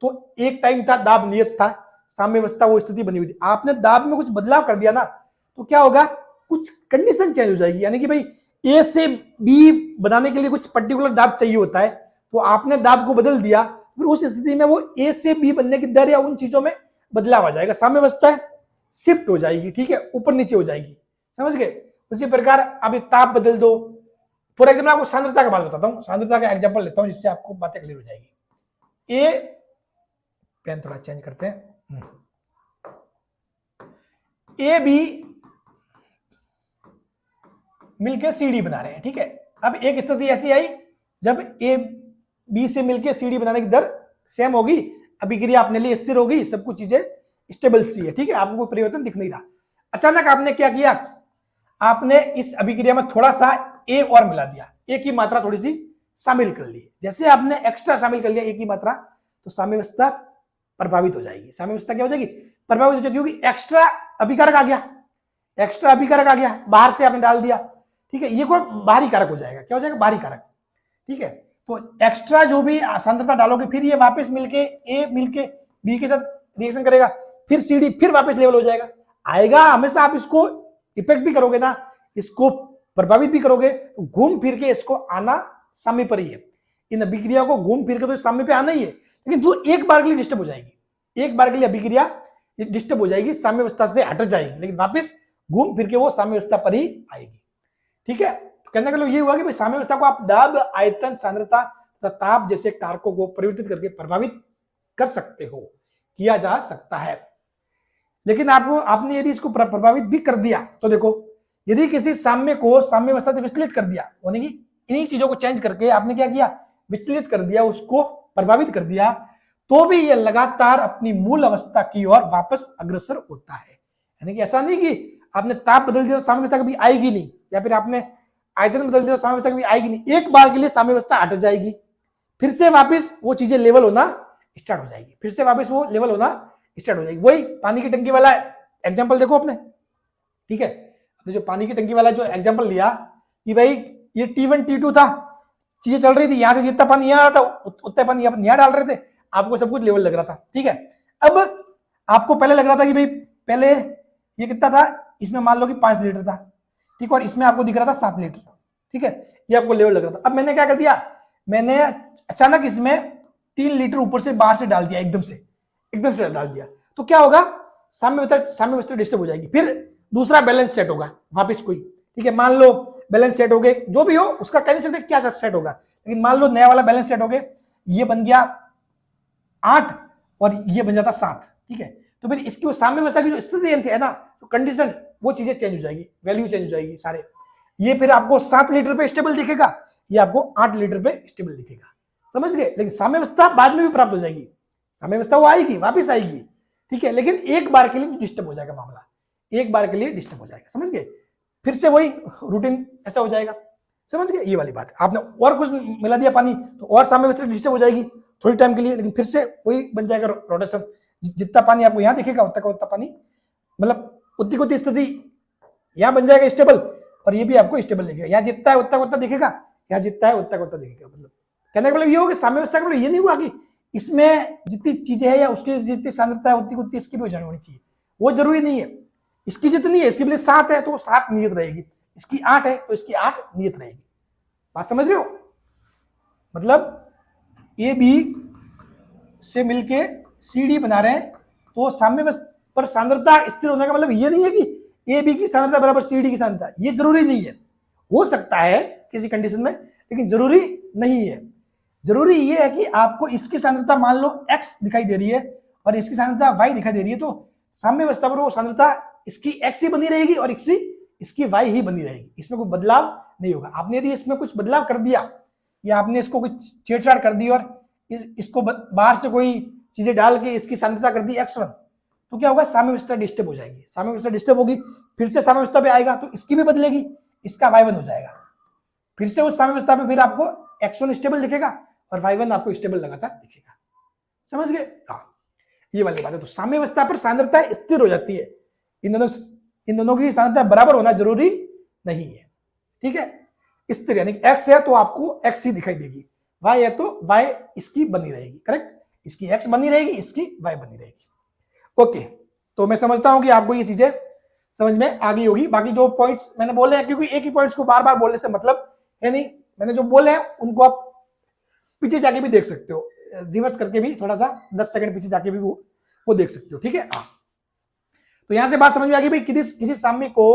तो एक टाइम था दाब नियत था, साम्यावस्था वो स्थिति बनी हुई थी, आपने दाब में कुछ बदलाव कर दिया ना, तो क्या होगा, कुछ कंडीशन चेंज हो जाएगी। यानी कि भाई ए से बी बनाने के लिए कुछ पर्टिकुलर दाब चाहिए होता है, तो आपने दाब को बदल दिया, फिर उस स्थिति में वो ए से बी बनने की दर या उन चीजों में बदलाव आ जाएगा, साम्यावस्था शिफ्ट हो जाएगी, ठीक है, ऊपर नीचे हो जाएगी। समझ गए? उसी प्रकार अभी ताप बदल दो। फॉर एग्जाम्पल आपको सांद्रता का बात बताता हूं, सांद्रता का एग्जाम्पल लेता हूं जिससे आपको बातें क्लियर हो जाएगी। ए, पेन थोड़ा चेंज करते हैं, ए बी मिलकर सी डी बना रहे हैं, ठीक है। अब एक स्थिति ऐसी आई जब ए बी से मिलकर सी डी बनाने की दर सेम होगी, अभिक्रिया अपने लिए स्थिर होगी, सब कुछ चीजें स्टेबल सी है, ठीक है, आपको कोई परिवर्तन दिख नहीं रहा। अचानक आपने क्या किया, आपने इस अभिक्रिया में थोड़ा सा ए और मिला दिया, ए की मात्रा थोड़ी सी शामिल कर ली। जैसे आपने एक्स्ट्रा शामिल कर लिया ए की मात्रा, तो साम्यावस्था प्रभावित हो जाएगी। साम्यावस्था क्या हो जाएगी, प्रभावित हो जाएगी, क्योंकि एक्स्ट्रा अभिकारक आ गया, एक्स्ट्रा अभिकारक आ गया, बाहर से आपने डाल दिया, ठीक है, ये कोई बाहरी कारक हो जाएगा, क्या हो जाएगा, बाहरी कारक, ठीक है। तो एक्स्ट्रा जो भी सांद्रता डालोगे, फिर ये वापस मिलके ए मिलके बी के साथ रिएक्शन करेगा, फिर सी डी फिर वापस लेवल हो जाएगा, आएगा हमेशा। आप इसको इफेक्ट भी करोगे ना, इसको प्रभावित भी करोगे, तो घूम फिर के इसको आना साम्य पर ही है। इन अभिक्रिया को घूम फिर के तो साम्य पे आना ही है, लेकिन वो एक बार के लिए डिस्टर्ब हो जाएगी, एक बार के लिए अभिक्रिया डिस्टर्ब हो जाएगी, साम्यावस्था से हट जाएगी, लेकिन वापस घूम फिर के वो साम्यावस्था पर ही आएगी, ठीक है। तो कहने का मतलब ये हुआ कि भाई साम्यावस्था को आप दाब, आयतन, सांद्रता तथा ताप जैसे कारकों को परिवर्तित करके प्रभावित कर सकते हो, किया जा सकता है। लेकिन आपने यदि इसको प्रभावित भी कर दिया, तो देखो, यदि किसी साम्य को साम्यावस्था से विचलित कर दिया, यानी कि इन्हीं चीजों को चेंज करके आपने क्या किया, विचलित कर दिया, उसको प्रभावित कर दिया, तो भी यह लगातार अपनी मूल अवस्था की ओर वापस अग्रसर होता है। यानी कि ऐसा नहीं कि आपने ताप बदल दिया तो साम्यावस्था कभी आएगी नहीं, या फिर आपने आयतन बदल दिया तो साम्यावस्था कभी आएगी नहीं, एक बार के लिए साम्यावस्था हट जाएगी, फिर से वापस वो चीजें लेवल होना स्टार्ट हो जाएगी, फिर से वापस वो लेवल होना स्टार्ट हो जाएगी। वही पानी की टंकी वाला एग्जाम्पल देखो अपने, ठीक है, अपने जो पानी की टंकी वाला जो एग्जाम्पल लिया कि भाई ये T1 T2 था, चीजें चल रही थी, यहां से जितना पानी यहां आ रहा था उतना पानी यहाँ डाल रहे थे, आपको सब कुछ लेवल लग रहा था, ठीक है। अब आपको पहले लग रहा था कि भाई पहले ये कितना था, इसमें मान लो कि 5 लीटर था, ठीक, और इसमें आपको दिख रहा था 7 लीटर, ठीक है, ये आपको लेवल लग रहा था। अब मैंने क्या कर दिया, मैंने अचानक इसमें 3 लीटर ऊपर से बाहर से डाल दिया, एकदम से डाल दिया, तो क्या होगा, साम्यावस्था डिस्टर्ब हो जाएगी, फिर दूसरा बैलेंस सेट होगा वापस कोई, ठीक है, मान लो बैलेंस सेट हो गए, जो भी हो उसका कह नहीं सकते क्या सेट होगा, लेकिन मान लो नया वाला बैलेंस सेट हो गए, ये बन गया 8 और ये बन जाता 7, ठीक है। तो फिर इसकी साम्यावस्था की जो स्थिति है ना, जो कंडीशन, वो चीजें चेंज हो जाएगी, वैल्यू चेंज हो जाएगी सारे, ये फिर आपको 7 लीटर पे स्टेबल दिखेगा, ये आपको 8 लीटर पे स्टेबल दिखेगा, समझ गए। लेकिन साम्यावस्था बाद में भी प्राप्त हो जाएगी, साम्यावस्था वो आएगी, वापस आएगी, ठीक है, लेकिन एक बार के लिए डिस्टर्ब हो जाएगा मामला, एक बार के लिए डिस्टर्ब हो जाएगा, समझ गए, फिर से वही रूटीन ऐसा हो जाएगा, समझ गए, ये वाली बात। आपने और कुछ मिला दिया पानी, तो और साम्यावस्था डिस्टर्ब हो जाएगी थोड़ी टाइम के लिए, लेकिन फिर से वही बन जाएगा रोटेशन, जितना पानी आपको यहाँ दिखेगा उतना का उतना पानी, मतलब उतनी को स्थिति यहाँ बन जाएगा स्टेबल, और ये भी आपको स्टेबल दिखेगा, यहाँ जितना है उतना का उतना दिखेगा, यहाँ जितना है उतना का उतना दिखेगा। मतलब कहने का मतलब ये होगा, साम्यावस्था का मतलब ये नहीं हुआ कि इसमें जितनी चीजें हैं या उसकी जितनी सांद्रता है उतनी उतनी इसकी भी जानी होनी चाहिए, वो जरूरी नहीं है। इसकी जितनी है, इसकी 7 है तो 7 नियत रहेगी, इसकी 8 है तो इसकी 8 नियत रहेगी, बात समझ रहे हो। मतलब ए बी से मिलके सी डी बना रहे हैं, तो साम्यावस्था पर सांद्रता स्थिर होने का मतलब ये नहीं है कि ए बी की सांद्रता बराबर सी डी की सांद्रता, ये जरूरी नहीं है, हो सकता है किसी कंडीशन में, लेकिन जरूरी नहीं है। जरूरी ये है कि आपको इसकी सांद्रता मान लो x दिखाई दे रही है और इसकी सांद्रता y दिखाई दे रही है, तो साम्यावस्था पर वो सांद्रता इसकी एक्स ही बनी रहेगी और इसकी वाई ही बनी रहेगी, इसमें कोई बदलाव नहीं होगा। आपने यदि इसमें कुछ बदलाव कर दिया या आपने इसको कुछ छेड़छाड़ कर दी और इसको बाहर से कोई चीजें डाल के इसकी सांद्रता कर दी x1, तो क्या होगा, साम्यावस्था डिस्टर्ब हो जाएगी। साम्यावस्था डिस्टर्ब होगी, फिर से साम्यावस्था पे आएगा तो इसकी भी बदलेगी, इसका y1 हो जाएगा। फिर से उस साम्यावस्था पे फिर आपको x1 स्टेबल दिखेगा और y1 आपको स्टेबल लगातार दिखेगा। समझ गए? हाँ, ये वाली बात है। तो साम्यावस्था पर सांद्रता स्थिर हो जाती है। इन दोनों की सांद्रता बराबर होना जरूरी नहीं है, ठीक है। स्थिर यानी x है तो आपको x ही दिखाई देगी, y है तो y इसकी बनी रहेगी, करेक्ट। इसकी x बनी रहेगी, इसकी y बनी रहेगी। ओके, तो मैं समझता हूं कि आपको ये चीजें समझ में आ गई होगी। बाकी जो पॉइंट्स मैंने बोले हैं, क्योंकि एक ही पॉइंट्स को बार बार बोलने से मतलब है नहीं, मैंने जो बोले हैं उनको आप पीछे जाके भी देख सकते हो, रिवर्स करके भी थोड़ा सा 10 सेकंड पीछे जाके भी वो देख सकते हो, ठीक है। हाँ, तो यहां से बात समझ में आ गई भाई, किसी साम्य को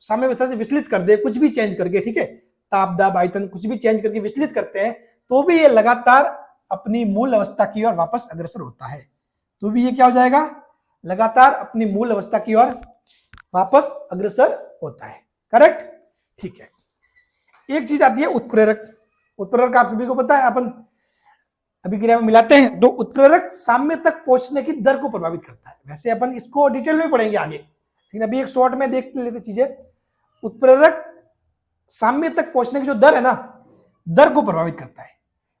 साम्यावस्था से विचलित कर दे, कुछ भी चेंज करके, ठीक है, ताप दाब आयतन कुछ भी चेंज करके विचलित करते हैं, तो भी ये लगातार अपनी मूल अवस्था की ओर वापस अग्रसर होता है। तो भी ये क्या हो जाएगा, लगातार अपनी मूल अवस्था की ओर वापस अग्रसर होता है, करेक्ट, ठीक है। एक चीज आती है उत्प्रेरक। उत्प्रेरक आप सभी को पता है, अपन अभिक्रिया में मिलाते हैं तो उत्प्रेरक साम्य तक पहुंचने की दर को प्रभावित करता है। वैसे अपन इसको डिटेल में पढ़ेंगे आगे, लेकिन अभी एक शॉर्ट में देख लेते चीजें। उत्प्रेरक साम्य तक पहुंचने की जो दर है ना, दर को प्रभावित करता है,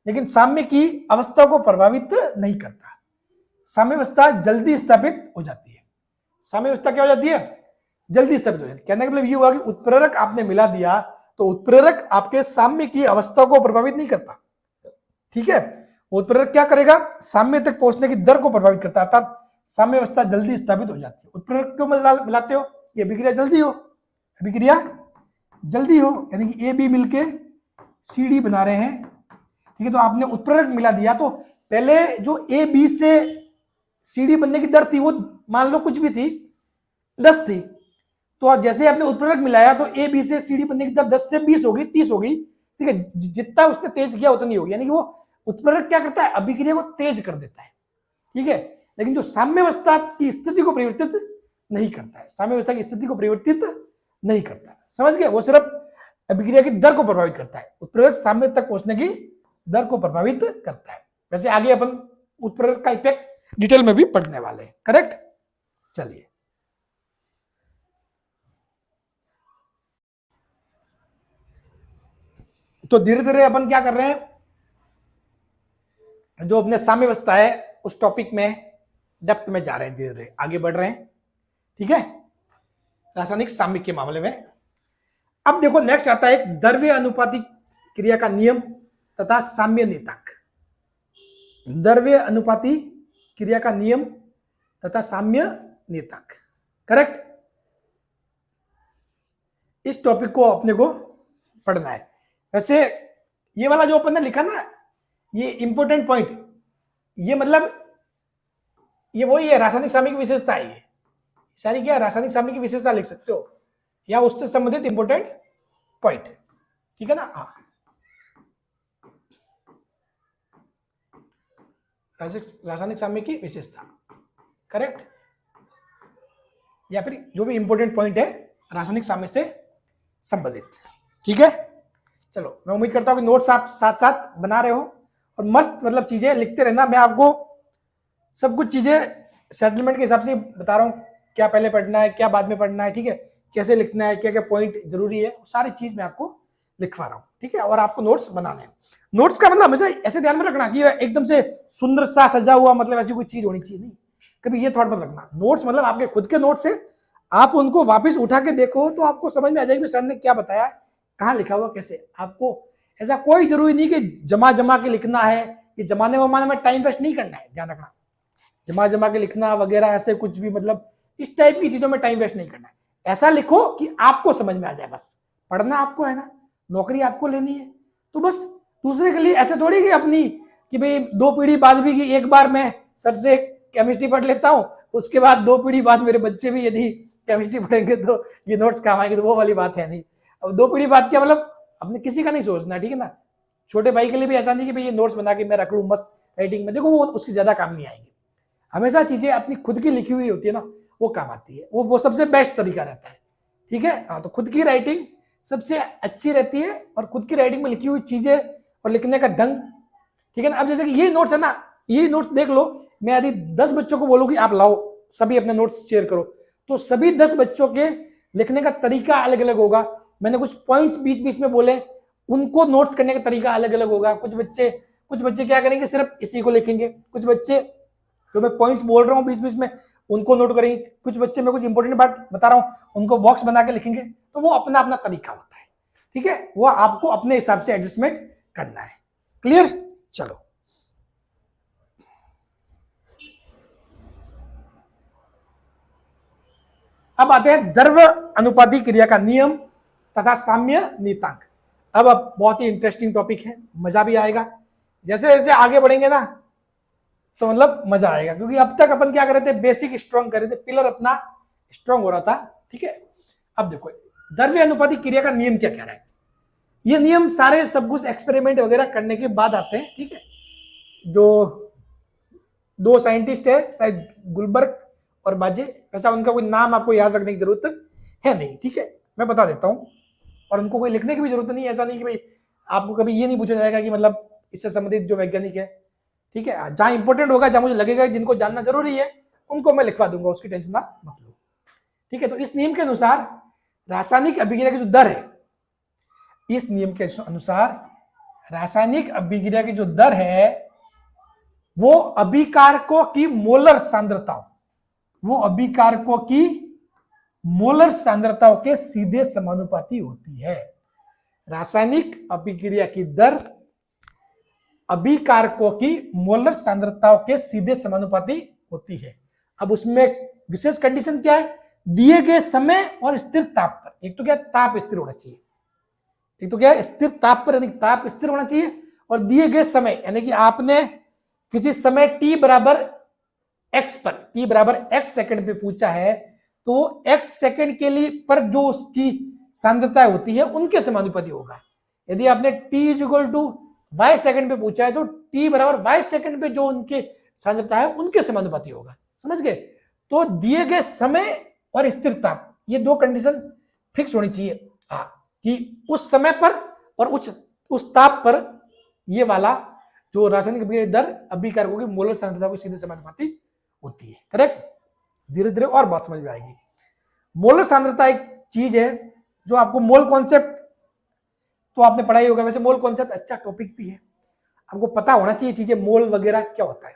लेकिन साम्य की अवस्था को प्रभावित नहीं करता। साम्यावस्था जल्दी स्थापित हो जाती है। साम्यावस्था क्या हो जाती है, जल्दी स्थापित हो जाती है। कहने का मतलब ये हुआ कि उत्प्रेरक आपने मिला दिया तो उत्प्रेरक आपके साम्य की अवस्था को प्रभावित नहीं करता, ठीक है। उत्प्रेरक क्या करेगा, साम्य तक पहुंचने की दर को प्रभावित करता है, अर्थात साम्यावस्था जल्दी स्थापित हो जाती है। उत्प्रेरक क्यों मिलाते हो, ये अभिक्रिया जल्दी हो, अभिक्रिया जल्दी हो, यानी कि ए बी मिलके सी डी बना रहे हैं, ठीक है। तो आपने उत्प्रेरक मिला दिया तो पहले जो ए बी से सी डी बनने की दर थी वो मान लो कुछ भी थी, 10 थी, तो आप जैसे आपने उत्प्रेरक मिलाया तो ए बी से सी डी बनने की दर 10 से 20 होगी, 30 होगी, ठीक है। जितना उसने तेज किया उतनी होगी, यानी कि वो उत्प्रेरक क्या करता है, अभिक्रिया को तेज कर देता है, ठीक है। लेकिन जो साम्यावस्था की स्थिति को परिवर्तित नहीं करता है, साम्यावस्था की स्थिति को परिवर्तित नहीं करता, समझ गए। वो सिर्फ अभिक्रिया की दर को प्रभावित करता है। उत्प्रेरक साम्य तक पहुंचने की दर को प्रभावित करता है। वैसे आगे अपन उत्प्रेरक का इफेक्ट डिटेल में भी पढ़ने वाले हैं, करेक्ट। चलिए, तो धीरे धीरे अपन क्या कर रहे हैं, जो अपने साम्यावस्था है उस टॉपिक में डेप्थ में जा रहे हैं, धीरे धीरे आगे बढ़ रहे हैं, ठीक है, रासायनिक साम्य के मामले में। अब देखो नेक्स्ट आता है द्रव्य अनुपाती क्रिया का नियम तथा साम्य नियतांक। द्रव्य अनुपाती क्रिया का नियम तथा साम्य नियतांक, करेक्ट। इस टॉपिक को अपने को पढ़ना है। वैसे ये वाला जो अपन ने लिखा ना, ये इंपॉर्टेंट पॉइंट, ये मतलब ये वही है, रासायनिक साम्य की विशेषता है। ये सारी क्या रासायनिक साम्य की विशेषता लिख सकते हो या उससे संबंधित इंपॉर्टेंट पॉइंट, ठीक है ना। हाँ, रासायनिक साम्य की विशेषता, करेक्ट, या फिर जो भी इंपॉर्टेंट पॉइंट है रासायनिक साम्य से संबंधित, ठीक है। चलो, मैं उम्मीद करता हूं कि नोट्स आप साथ साथ बना रहे हो और मस्त मतलब चीजें लिखते रहना। मैं आपको सब कुछ चीजें सेटलमेंट के हिसाब से बता रहा हूं, क्या पहले पढ़ना है, क्या बाद में पढ़ना है, ठीक है, कैसे लिखना है, क्या क्या पॉइंट जरूरी है, सारी चीज मैं आपको लिखवा रहा हूं, ठीक है। और आपको नोट्स बनाने हैं। नोट्स का मतलब हमेशा ऐसे ध्यान में रखना कि एकदम से सुंदर सा सजा हुआ मतलब ऐसी कोई चीज होनी चाहिए नहीं, कभी ये थॉट मत रखना। नोट्स मतलब आपके खुद के नोट्स है, आप उनको वापस उठा के देखो तो आपको समझ में आ जाएगी सर ने क्या बताया, कहाँ लिखा हुआ, कैसे। आपको ऐसा कोई जरूरी नहीं कि जमा जमा के लिखना है, ये जमाने वमाने में टाइम वेस्ट नहीं करना है, ध्यान रखना। जमा जमा के लिखना वगैरह ऐसे कुछ भी मतलब इस टाइप की चीजों में टाइम वेस्ट नहीं करना है। ऐसा लिखो कि आपको समझ में आ जाए, बस पढ़ना आपको है ना, नौकरी आपको लेनी है, तो बस दूसरे के लिए ऐसे थोड़ी कि अपनी कि भाई 2 पीढ़ी बाद भी कि एक बार मैं सर से केमिस्ट्री पढ़ लेता हूँ, उसके बाद 2 पीढ़ी बाद मेरे बच्चे भी यदि केमिस्ट्री पढ़ेंगे तो ये नोट्स काम आएंगे, तो वो वाली बात है नहीं। अब 2 पीढ़ी बाद क्या मतलब अपने किसी का नहीं सोचना, ठीक है ना। छोटे भाई के लिए भी ऐसा नहीं कि भाई ये नोट्स बना के मैं रख लूँ मस्त राइटिंग में, देखो वो उसकी ज्यादा काम नहीं आएंगे। हमेशा चीजें अपनी खुद की लिखी हुई होती है ना, वो काम आती है, वो सबसे बेस्ट तरीका रहता है। ठीक है, हाँ, तो खुद की राइटिंग सबसे अच्छी रहती है और खुद की राइटिंग में लिखी हुई चीजें और लिखने का ढंग, ठीक है ना। अब जैसे कि ये नोट्स है ना, ये नोट्स देख लो, मैं यदि 10 बच्चों को बोलूँ कि आप लाओ सभी अपने नोट्स शेयर करो, तो सभी 10 बच्चों के लिखने का तरीका अलग अलग होगा। मैंने कुछ पॉइंट्स बीच बीच में बोले, उनको नोट्स करने का तरीका अलग अलग होगा। कुछ बच्चे क्या करेंगे, सिर्फ इसी को लिखेंगे। कुछ बच्चे जो मैं पॉइंट्स बोल रहा हूँ बीच बीच में उनको नोट करेंगे। कुछ बच्चे मैं कुछ इंपॉर्टेंट बात बता रहा हूँ उनको बॉक्स बना के लिखेंगे। तो वो अपना अपना तरीका होता है, ठीक है, वो आपको अपने हिसाब से एडजस्टमेंट करना है। क्लियर? चलो अब आते हैं द्रव्य अनुपाती क्रिया का नियम तथा साम्य नियतांक। अब बहुत ही इंटरेस्टिंग टॉपिक है, मजा भी आएगा। जैसे जैसे आगे बढ़ेंगे ना तो मतलब मजा आएगा, क्योंकि अब तक अपन क्या कर रहे थे, बेसिक स्ट्रॉन्ग कर रहे थे, पिलर अपना स्ट्रॉन्ग हो रहा था। ठीक है, अब देखो द्रव्य अनुपाती क्रिया का नियम क्या कह रहा है। ये नियम सारे सब कुछ एक्सपेरिमेंट वगैरह करने के बाद आते हैं। ठीक है, जो 2 साइंटिस्ट है शायद गुलबर्ग और बाजे, ऐसा उनका कोई नाम आपको याद रखने की जरूरत है नहीं। ठीक है, मैं बता देता हूं, और उनको कोई लिखने की भी जरूरत नहीं। ऐसा नहीं कि भाई आपको कभी ये नहीं पूछा जाएगा कि मतलब इससे संबंधित जो वैज्ञानिक है, ठीक है, जहां इंपॉर्टेंट होगा, जहां मुझे लगेगा जिनको जानना जरूरी है उनको मैं लिखवा दूंगा, उसकी टेंशन आप मत लो। ठीक है, तो इस नियम के अनुसार रासायनिक अभिक्रिया की जो दर है, इस नियम के अनुसार रासायनिक अभिक्रिया की जो दर है वो अभिकारकों की मोलर सांद्रताओं, वो अभिकारकों की मोलर सांद्रताओं के सीधे समानुपाती होती है। रासायनिक अभिक्रिया की दर अभिकारकों की मोलर सांद्रताओं के सीधे समानुपाती होती है। अब उसमें विशेष कंडीशन क्या है, दिए गए समय और स्थिर ताप पर। एक तो क्या, ताप स्थिर होना चाहिए, एक तो क्या है, स्थिर ताप पर, यानी ताप स्थिर होना चाहिए, और दिए गए समय, यानी कि आपने किसी समय t बराबर x पर, t बराबर x सेकंड पे पूछा है, तो x सेकंड के लिए पर जो उसकी सांद्रता होती है उनके समानुपाती होगा। यदि आपने t equal to y second पे पूछा है तो t बराबर y सेकंड पे जो उनके सांद्रता है उनके समानुपाती होगा। समझ गए? तो दिए गए समय और स्थिर ताप, ये 2 कंडीशन फिक्स होनी चाहिए कि उस समय पर और उस ताप पर ये वाला जो रासायनिक अभिक्रिया दर अभिकारकों की मोलर सांद्रता को सीधे समानुपाती होती है। करेक्ट? धीरे धीरे और बात समझ में आएगी। मोलर सांद्रता एक चीज है जो आपको मोल कॉन्सेप्ट तो आपने पढ़ा ही होगा, वैसे मोल कॉन्सेप्ट अच्छा टॉपिक भी है, आपको पता होना चाहिए चीजें, मोल वगैरह क्या होता है।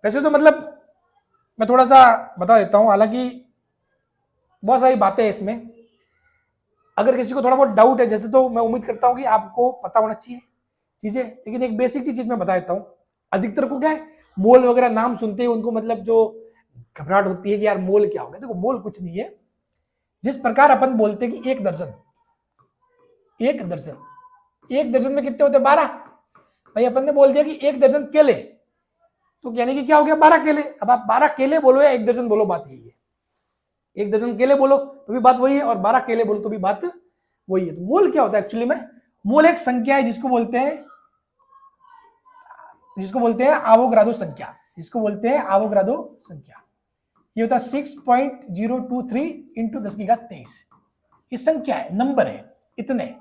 वैसे तो मतलब मैं थोड़ा सा बता देता हूं, हालांकि बहुत सारी बातें हैं इसमें, अगर किसी को थोड़ा बहुत डाउट है जैसे, तो मैं उम्मीद करता हूं कि आपको पता होना चाहिए चीजें, लेकिन एक बेसिक चीज मैं बता देता हूं। अधिकतर को क्या है, मोल वगैरह नाम सुनते ही उनको मतलब जो घबराहट होती है कि यार मोल क्या होगा। देखो मोल कुछ नहीं है, जिस प्रकार अपन बोलते हैं कि एक दर्जन में कितने होते हैं, 12। भाई अपन ने बोल दिया कि 1 दर्जन केले, तो यानी कि क्या हो गया, 12 केले। अब आप 12 केले बोलो या 1 दर्जन बोलो, बात यही है। 1 दर्जन केले बोलो तो भी बात वही है, और 12 केले बोलो तो भी बात वही है। तो मोल क्या होता है एक्चुअली में, मोल एक संख्या है जिसको बोलते हैं आवोगाद्रो संख्या, ये होता है 6.023 इंटू 10⁻23। ये संख्या है, नंबर है, इतने,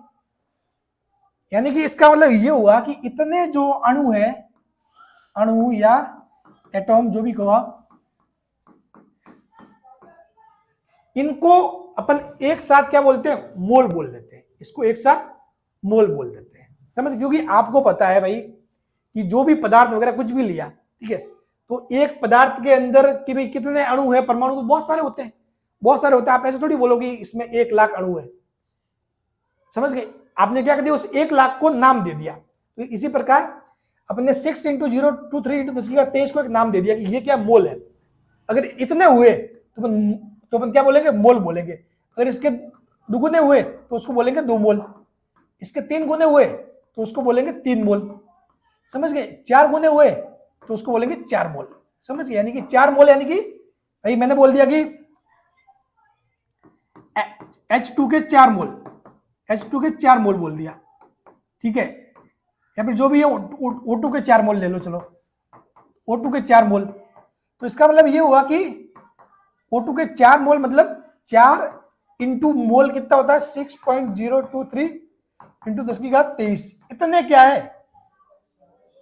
यानी कि इसका मतलब ये हुआ कि इतने जो अणु या एटॉम जो भी कहो, इनको अपन एक साथ क्या बोलते हैं, मोल बोल देते हैं। इसको एक साथ मोल बोल देते हैं, समझ? क्योंकि आपको पता है भाई कि जो भी पदार्थ वगैरह कुछ भी लिया, ठीक है, तो एक पदार्थ के अंदर कि भाई कितने अणु है, परमाणु तो बहुत सारे होते हैं। आप ऐसे थोड़ी बोलोगे इसमें 1 लाख अणु है, समझ गए? आपने क्या कर दिया, उस 1 लाख को नाम दे दिया। तो इसी प्रकार अपने 6 × 023 इंटू 10⁻23 को एक नाम दे दिया कि ये क्या, मोल है। अगर इतने हुए तो अपन क्या बोलेंगे, मोल बोलेंगे। अगर इसके दुगुने हुए तो उसको बोलेंगे 2 मोल, इसके 3 गुने हुए तो उसको बोलेंगे 3 मोल, समझ गए? 4 गुने हुए तो उसको बोलेंगे 4 मोल, समझ गए? यानी कि 4 मोल, यानी कि भाई मैंने बोल दिया कि H2 के 4 मोल बोल दिया, ठीक है, या फिर जो भी है O2 के 4 मोल ले लो, चलो O2 के 4 मोल। तो इसका मतलब ये हुआ कि O2 के 4 मोल मतलब 4 इंटू मोल कितना होता है 6.023 इंटू 10⁻23। इतने क्या है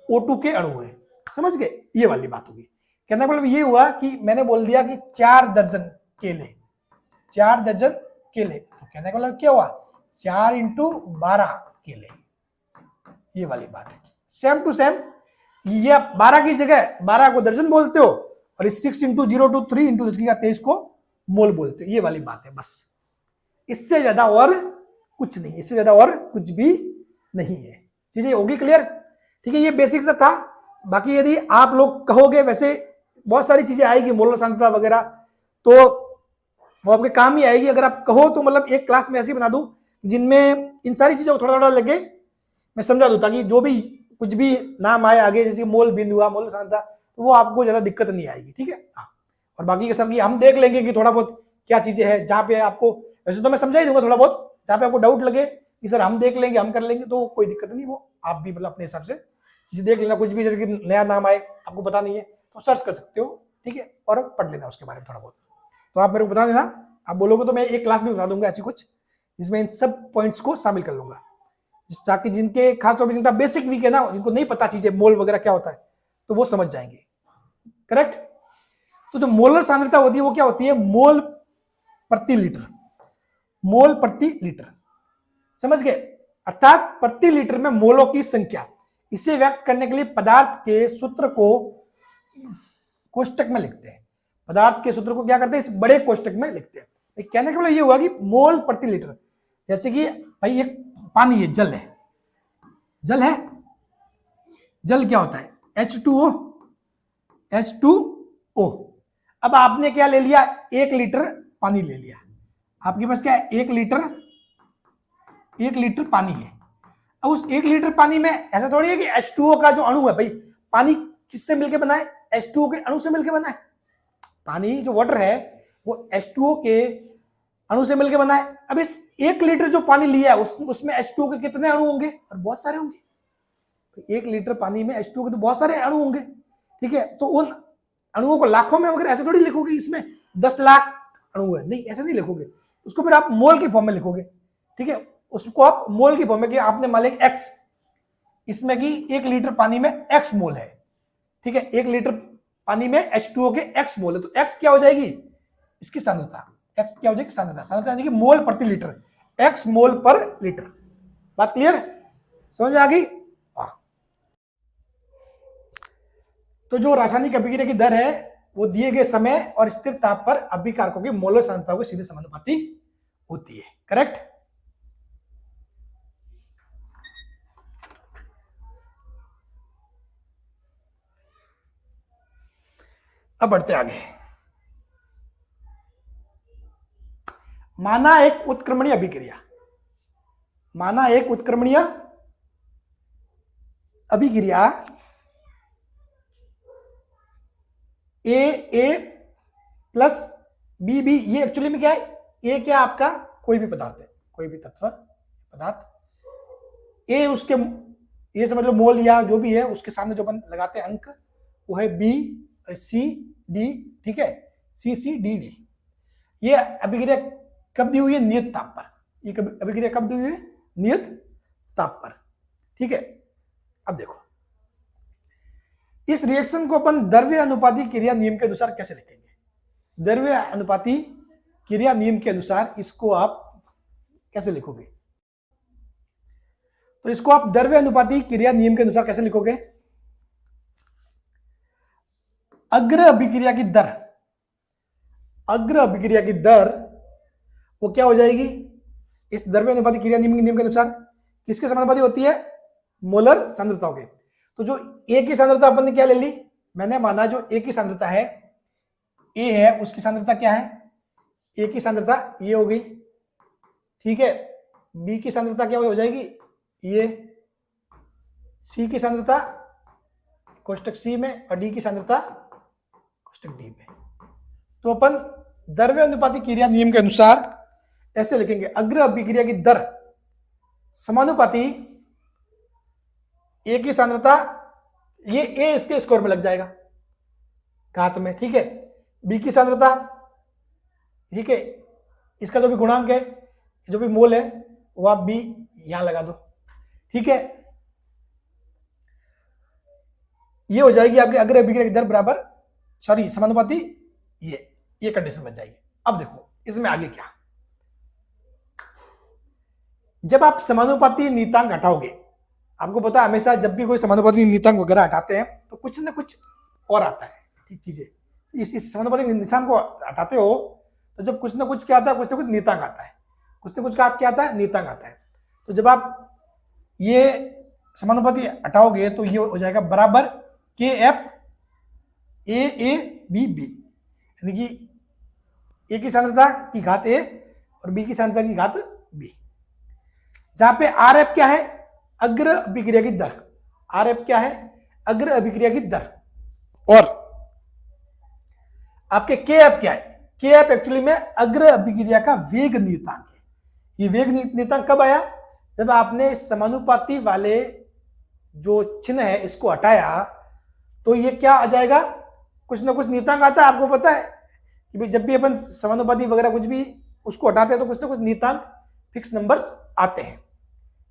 O2 के अणु है। समझ गए, ये वाली बात होगी। कहने का मतलब ये हुआ कि मैंने बोल दिया कि 4 दर्जन केले, 4 दर्जन केले, तो कहने का मतलब क्या हुआ 4 इंटू 12 केले, ये वाली बात है। सेम टू सेम, ये 12 की जगह 12 को दर्जन बोलते हो और इस 6 इंटू 023 इंटू 10⁻23 को मोल बोलते हो, ये वाली बात है बस। इससे ज्यादा और कुछ नहीं, इससे ज्यादा और कुछ भी नहीं है। चीजें होगी क्लियर? ठीक है, ये बेसिक सा था। बाकी यदि आप लोग कहोगे, वैसे बहुत सारी चीजें आएगी मोलर सांद्रता वगैरह, तो वो आपके काम ही आएगी। अगर आप कहो तो मतलब एक क्लास में ऐसी बना दूं जिनमें इन सारी चीजों को थोड़ा थोड़ा लगे मैं समझा दूं, ताकि जो भी कुछ भी नाम आए आगे, जैसे मोल बिंदु हुआ, मोलर सांद्रता, तो वो आपको ज्यादा दिक्कत नहीं आएगी। ठीक है, हाँ। और बाकी के सब की हम देख लेंगे कि थोड़ा बहुत क्या चीजें हैं जहां पे आपको, वैसे तो मैं समझा ही दूंगा थोड़ा बहुत, जहां पे आपको डाउट लगे कि सर हम देख लेंगे, हम कर लेंगे, तो कोई दिक्कत नहीं, वो आप भी मतलब अपने हिसाब से चीजें देख लेना। कुछ भी जैसे कि नया नाम आए आपको पता नहीं है तो सर्च कर सकते हो, ठीक है, और पढ़ लेना उसके बारे में थोड़ा बहुत। तो आप मेरे को बता देना, आप बोलोगे तो मैं एक क्लास में बता दूंगा ऐसी कुछ, जिसमें इन सब पॉइंट्स को शामिल कर लूंगा, ताकि जिनके खास तौर पर जिनका बेसिक वीक है ना, जिनको नहीं पता चीजें मोल वगैरह क्या होता है, तो वो समझ जाएंगे। करेक्ट? तो जो मोलर सांद्रता होती है वो क्या होती है, मोल प्रति लीटर, मोल प्रति लीटर, समझ गए? अर्थात प्रति लीटर में मोलों की संख्या। इसे व्यक्त करने के लिए पदार्थ के सूत्र को कोष्टक में लिखते हैं। पदार्थ के सूत्र को क्या करते हैं, इस बड़े कोष्टक में लिखते हैं। कहने का मतलब ये हुआ कि मोल प्रति लीटर, जैसे कि भाई एक पानी है, जल है, जल है, जल क्या होता है H2O, H2O। अब आपने क्या ले लिया, 1 लीटर पानी ले लिया, आपके पास क्या है 1 लीटर पानी है। अब उस 1 लीटर पानी में ऐसा थोड़ी है कि H2O का जो अणु है, भाई पानी किससे मिलकर बना है, H2O के अणु से मिलकर बना है। पानी जो वाटर है वो H2O के अणु से मिलकर बना है। अब इस 1 लीटर जो पानी लिया है उसमें H2O के कितने अणु होंगे, और बहुत सारे होंगे। तो 1 लीटर पानी में H2O के तो बहुत सारे अणु होंगे, ठीक है। तो उन अणुओं को लाखों में वगैरह ऐसे थोड़ी लिखोगे इसमें 10 लाख अणु है, नहीं ऐसे नहीं लिखोगे। उसको फिर आप मोल की फॉर्म में लिखोगे, ठीक है। उसको आप मोल की फॉर्म में, कि आपने मान लिया x, इसमें कि 1 लीटर पानी में x मोल है, ठीक है। 1 लीटर पानी में H2O के x मोल है, तो x क्या हो जाएगी, इसकी सांद्रता। x क्या हो जाएगी, सांद्रता। सांद्रता यानी कि मोल प्रति लीटर, x मोल पर लीटर। बात क्लियर, समझ में आ गई? तो जो रासायनिक अभिक्रिया की दर है वो दिए गए समय और स्थिर ताप पर अभिकारकों की मोलर सांद्रता के सीधे समानुपाती होती है। करेक्ट? अब बढ़ते आगे। माना एक उत्क्रमणीय अभिक्रिया, माना एक उत्क्रमणीय अभिक्रिया ए प्लस बी, ये एक्चुअली में क्या है, ए क्या आपका कोई भी पदार्थ है, कोई भी तत्व पदार्थ, ए उसके, ये समझ लो मोल या जो भी है, उसके सामने जो अपन लगाते हैं अंक वो है बी, सी, डी, ठीक है, सी सी डी डी। ये अभिक्रिया कब दी हुई है, नियत ताप पर। ये अभिक्रिया कब दी हुई है, नियत ताप पर, ठीक है। अब देखो इस रिएक्शन को अपन द्रव्य अनुपाती क्रिया नियम के अनुसार कैसे लिखेंगे। द्रव्य अनुपाती क्रिया नियम के अनुसार इसको आप कैसे लिखोगे, तो इसको आप द्रव्य अनुपाती क्रिया नियम के अनुसार कैसे लिखोगे, अग्र अभिक्रिया की दर, अग्र अभिक्रिया की दर वो क्या हो जाएगी, इस द्रव्य अनुपाती क्रिया नियम के अनुसार किसके समानुपाती होती है, मोलर सांद्रताओं के। तो जो ए की सांद्रता अपन ने क्या ले ली, मैंने माना जो ए की सांद्रता है, ए है, उसकी सांद्रता क्या है, ए की सांद्रता ये हो गई, ठीक है। बी की सांद्रता क्या हो जाएगी, ये। सी की सांद्रता कोष्टक सी में, और डी की सांद्रता कोष्टक डी में। तो अपन द्रव्य अनुपाती क्रिया नियम के अनुसार ऐसे लिखेंगे, अग्र अभिक्रिया की दर समानुपाती ए की सांद्रता, ये ए इसके स्कोर में लग जाएगा घात में, ठीक है। बी की सांद्रता ठीक है, इसका जो भी गुणांक है, जो भी मोल है, वो आप बी यहां लगा दो। ठीक है, ये हो जाएगी आपकी अग्र अभिक्रिया की दर बराबर, सॉरी समानुपाती, ये कंडीशन बन जाएगी। अब देखो इसमें आगे क्या, जब आप समानुपाती नियतांक हटाओगे, आपको पता है हमेशा जब भी कोई समानुपाती नियतांक वगैरह हटाते हैं तो कुछ ना कुछ और आता है चीजें। इस समानुपाती निशान को हटाते हो तो जब कुछ ना कुछ क्या आता है, कुछ ना कुछ नियतांक आता है, कुछ ना कुछ का क्या आता है, नियतांक आता है। तो जब आप ये समानुपाती हटाओगे तो ये हो जाएगा बराबर के एफ ए बी बी, यानी कि ए की सांद्रता की घात ए और बी की सांद्रता की घात बी, जहां पे आर एफ क्या है, अग्र अभिक्रिया की दर। आर एफ क्या है, अग्र अभिक्रिया की दर। और आपके के एफ क्या है, के एफ एक्चुअली में अग्र अभिक्रिया का वेग नियतांक है। ये वेग नियतांक कब आया, जब आपने समानुपाती वाले जो चिन्ह है इसको हटाया तो ये क्या आ जाएगा, कुछ ना कुछ नियतांक आता है। आपको पता है कि भाई जब भी अपन समानुपाती वगैरह कुछ भी उसको हटाते हैं तो कुछ ना कुछ नियतांक फिक्स नंबर्स आते हैं।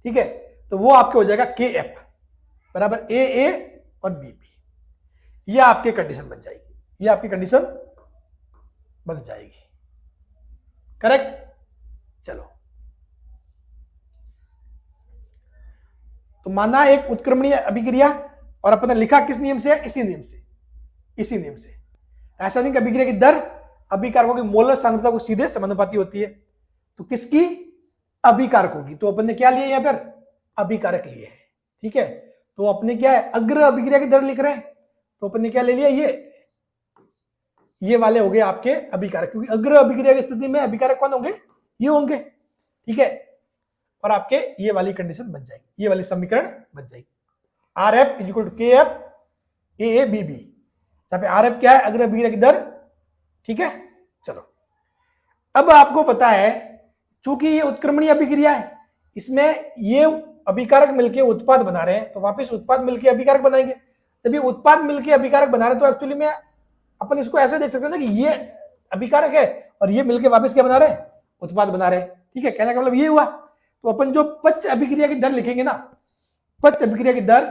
ठीक है, तो वो आपके हो जाएगा के एफ बराबर ए और बी बी, ये आपकी कंडीशन बन जाएगी, ये आपकी कंडीशन बन जाएगी। करेक्ट। चलो, तो माना एक उत्क्रमणीय अभिक्रिया, और अपन ने लिखा किस नियम से, इसी नियम से, इसी नियम से रासायनिक अभिक्रिया की दर अभिकारकों की मोलर सांद्रता को सीधे समानुपाती होती है। तो किसकी, अभिकारकों की। तो अपन ने क्या लिया यहां पर, अभिकारक लिए हैं। ठीक है, तो अपने क्या है, अग्र अभिक्रिया की दर लिख रहे हैं, तो अपन ने क्या ले लिया, ये वाले हो गए आपके अभिकारक, क्योंकि अग्र अभिक्रिया की स्थिति में अभिकारक कौन होंगे, ये होंगे। ठीक है, और आपके ये वाली कंडीशन बन जाएगी, ये वाली समीकरण बन जाएगी, R F is equal to K F A B B, जहां पे आर एफ क्या है, अग्र अभिक्रिया की दर। ठीक है, चलो अब आपको पता है चूंकि ये उत्क्रमणीय अभिक्रिया है, इसमें ये अभिकारक मिलके उत्पाद बना रहे हैं, तो वापस उत्पाद मिलके अभिकारक बनाएंगे। जब ये उत्पाद मिलके अभिकारक बना रहे हैं तो एक्चुअली में अपन इसको ऐसे देख सकते हैं ना कि ये अभिकारक है और ये मिलके वापस क्या बना रहे हैं, उत्पाद बना रहे हैं। ठीक है, कहने का मतलब ये हुआ। तो अपन जो पच्च अभिक्रिया की दर लिखेंगे ना, पच्च अभिक्रिया की दर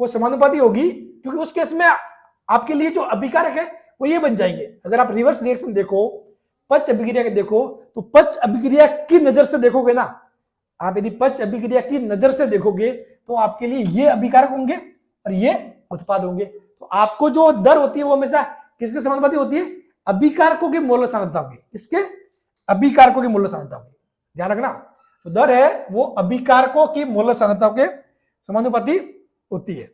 वो समानुपाती होगी, क्योंकि उस केस में आपके लिए जो अभिकारक है वो ये बन जाएंगे। अगर आप रिवर्स रिएक्शन देखो, पच्च अभिक्रिया के देखो, तो पच्च अभिक्रिया की नजर से देखोगे ना, आप यदि पच्च अभिक्रिया की नजर से देखोगे तो आपके लिए ये अभिकारक होंगे और ये उत्पाद होंगे। तो आपको जो दर होती है वो हमेशा किसके समानुपाती होती है, अभिकारकों के मोलर सांद्रता होगी। किसके, अभिकारकों की मोलर सांद्रता होगी, ध्यान रखना। तो दर है वो अभिकारकों की मोलर सांद्रता के समानुपाती होती है।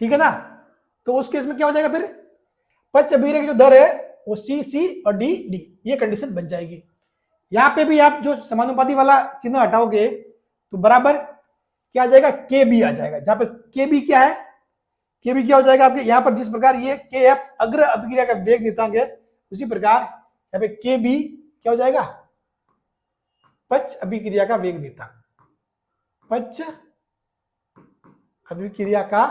ठीक है ना, तो उस केस में क्या हो जाएगा, फिर पच्च अभिक्रिया की जो दर है वो सी और डी, ये कंडीशन बन जाएगी। यहां पे भी आप जो समानुपाती वाला चिन्ह हटाओगे तो बराबर क्या आ जाएगा, के बी आ जाएगा, जहां पर के बी क्या है, के बी क्या हो जाएगा आपके, यहां पर जिस प्रकार ये के एफ अग्र अभिक्रिया का वेग नियतांक है, उसी प्रकार यहां पे के बी क्या हो जाएगा, पच्च अभिक्रिया का वेग नियतांक, पच्च अभिक्रिया का,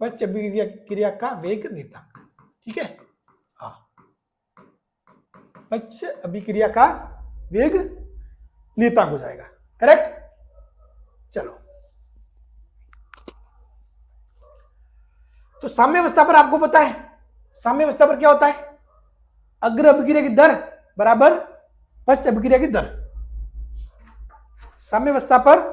पच्च अभिक्रिया का वेग नियतांक। ठीक है, पच्च अभिक्रिया का वेग नियतांक हो जाएगा। करेक्ट। चलो, तो साम्य अवस्था पर आपको पता है, साम्य अवस्था पर क्या होता है, अग्र अभिक्रिया की दर बराबर पच्च अभिक्रिया की दर। साम्य अवस्था पर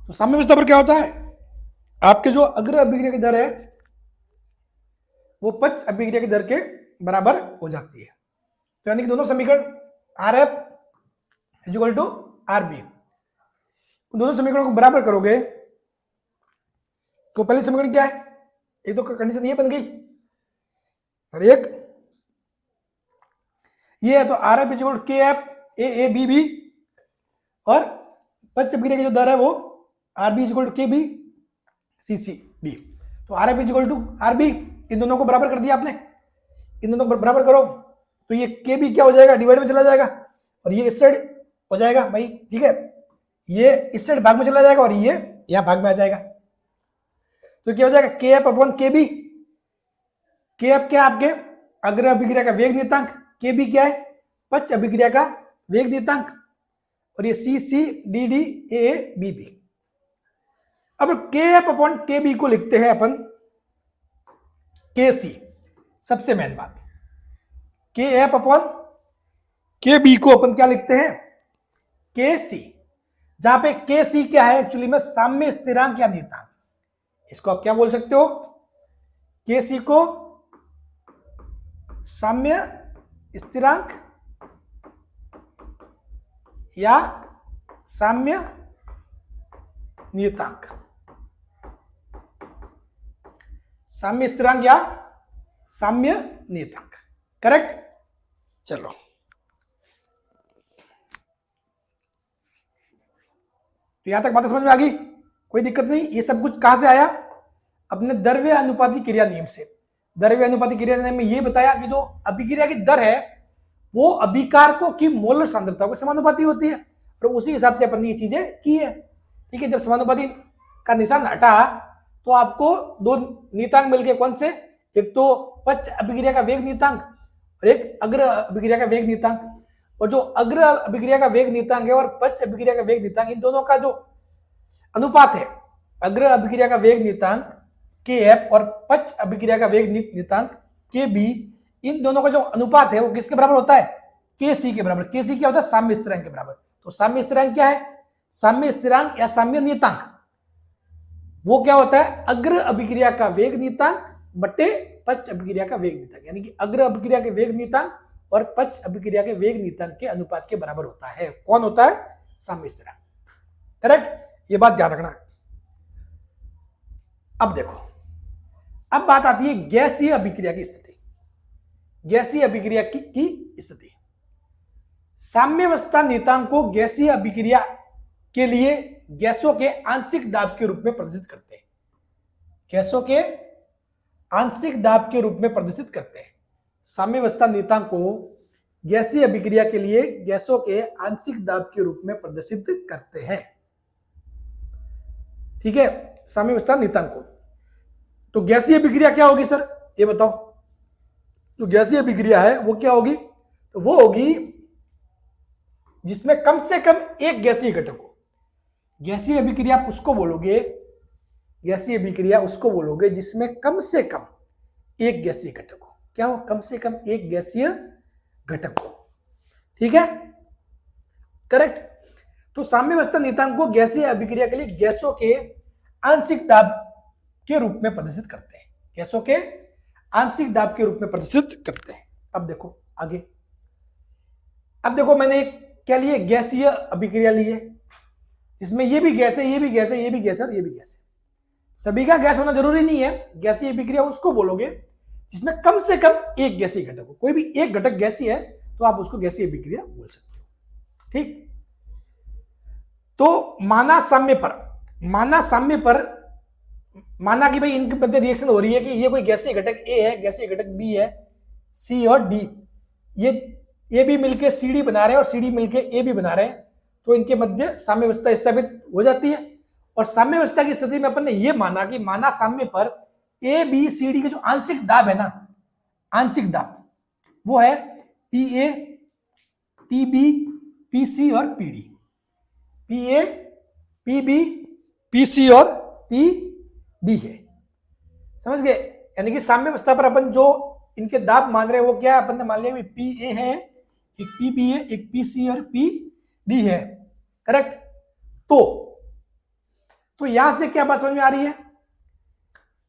तो साम्य अवस्था पर क्या होता है, आपके जो अग्र अभिक्रिया की दर है वो पच्च अभिक्रिया की दर के बराबर हो जाती है। तो यानी कि दोनों समीकरण R F is equal to R B, दोनों समीकरणों को बराबर करोगे तो पहली समीकरण क्या है, एक तो कंडीशन ये बन गई और एक ये है, तो R F is equal to K F A B B, और पश्च अभिक्रिया की जो दर है वो R B is equal to K B C C D. तो R F is equal to R B, इन दोनों को बराबर कर दिया आपने, इन दोनों को बराबर करो तो ये के बी क्या हो जाएगा, डिवाइड में चला जाएगा, और ये इस साइड हो जाएगा भाई, ठीक है, ये इस साइड भाग में चला जाएगा और ये यहां भाग में आ जाएगा। तो क्या हो जाएगा, के एफ अपॉन के बी। के एफ क्या आपके अग्र अभिक्रिया का वेग नियतांक, के बी क्या है पश्च अभिक्रिया का वेग नियतांक, और ये C C D D A B B. अब के एफ अपॉन के बी को लिखते हैं अपन के सी। सबसे मेन बात, के एफ अपॉन के बी को अपन क्या लिखते हैं, के सी, जहां पे के सी क्या है एक्चुअली में साम्य स्थिरांक या नियतांक। इसको आप क्या बोल सकते हो, के सी को साम्य स्थिरांक या साम्य नियतांक, साम्य स्थिरांक या साम्य नियतांक, करेक्ट। चलो तो यहां तक बात समझ में आ गई, कोई दिक्कत नहीं। ये सब कुछ कहां से आया, अपने द्रव्य अनुपाती क्रिया नियम से। द्रव्य अनुपाती क्रिया नियम में ये बताया कि जो अभिक्रिया की दर है वो अभिकारकों की मोलर सांद्रता के समानुपाती होती है, और उसी हिसाब से अपन ने ये चीजें की है, ठीक है। जब समानुपाती का निशान हटा तो आपको दो नियतांक मिल गए, कौन से, एक तो पश्च अभिक्रिया का वेग नियतांक और एक अग्र अभिक्रिया का वेग नियतांक। और जो अग्र अभिक्रिया का वेग नियतांक है और पश्च अभिक्रिया का वेग नियतांक, इन दोनों का जो अनुपात है, अग्र अभिक्रिया का वेग नियतांक के एफ और पश्च अभिक्रिया का वेग नियतांक के बी, इन दोनों का जो अनुपात है वो किसके बराबर होता है, के सी के बराबर। के सी क्या होता है, साम्य स्थिरांक के बराबर। तो साम्य स्थिरांक क्या है, साम्य स्थिरांक या साम्य नियतांक वो क्या होता है, अग्र अभिक्रिया का वेग नियतांक बटे पश्च अभिक्रिया का वेग नियतांक, यानी कि अग्र अभिक्रिया के वेग नियतांक और पश्च अभिक्रिया के वेग नियतांक के अनुपात के बराबर होता है। कौन होता है, साम्य स्थिरांक, करेक्ट। ये बात ध्यान रखना। अब देखो, अब बात आती है गैसीय अभिक्रिया की स्थिति। गैसीय अभिक्रिया की स्थिति, साम्यावस्था नियतांक को गैसीय अभिक्रिया के लिए गैसों के आंशिक दाब के रूप में प्रदर्शित करते हैं। गैसों के आंशिक दाब के रूप में प्रदर्शित करते हैं। साम्यावस्था नियतांक को गैसीय अभिक्रिया के लिए गैसों के आंशिक दाब के रूप में प्रदर्शित करते हैं, ठीक है, साम्यावस्था नियतांक को। तो गैसीय अभिक्रिया क्या होगी सर, ये बताओ। जो गैसीय अभिक्रिया है वो क्या होगी, तो वो होगी जिसमें कम से कम एक गैसीय घटक हो। गैसीय अभिक्रिया आप उसको बोलोगे, गैसीय अभिक्रिया उसको बोलोगे जिसमें कम से कम एक गैसीय घटक हो। क्या हो, कम से कम एक गैसीय घटक हो, ठीक है, करेक्ट। तो साम्यावस्था नियतांक को गैसीय अभिक्रिया के लिए गैसों के आंशिक दाब के रूप में प्रदर्शित करते हैं। गैसों के आंशिक दाब के रूप में प्रदर्शित करते हैं। अब देखो आगे, अब देखो मैंने एक क्या लिए, गैसीय अभिक्रिया ली है जिसमें ये भी गैस है, ये भी गैस है, ये भी गैस है और ये भी गैस है। सभी का गैस होना जरूरी नहीं है। गैसीय अभिक्रिया उसको बोलोगे जिसमें कम से कम एक गैसीय घटक हो। कोई भी एक घटक गैसीय है तो आप उसको गैसीय अभिक्रिया बोल सकते हो, ठीक। तो माना साम्य पर माना कि भाई इनके मध्य रिएक्शन हो रही है कि ये कोई गैसीय घटक ए है, गैसीय घटक बी है, सी और डी, ये भी मिलके सी डी बना रहे हैं और सी डी मिलके ए भी बना रहे हैं, तो इनके मध्य साम्यावस्था स्थापित हो जाती है। और साम्यावस्था की स्थिति में अपन ने ये माना कि माना साम्य पर ए बी सी डी के जो आंशिक दाब है ना, आंशिक दाब वो है P A P B P C और P D, P A P B P C और पी डी है, समझ गए। यानी कि साम्यावस्था पर अपन जो इनके दाब मान रहे हैं वो क्या है, अपन ने मान लिया पी ए है, एक पी बी है, एक पी सी और पी डी है, करेक्ट। तो यहां से क्या बात समझ में आ रही है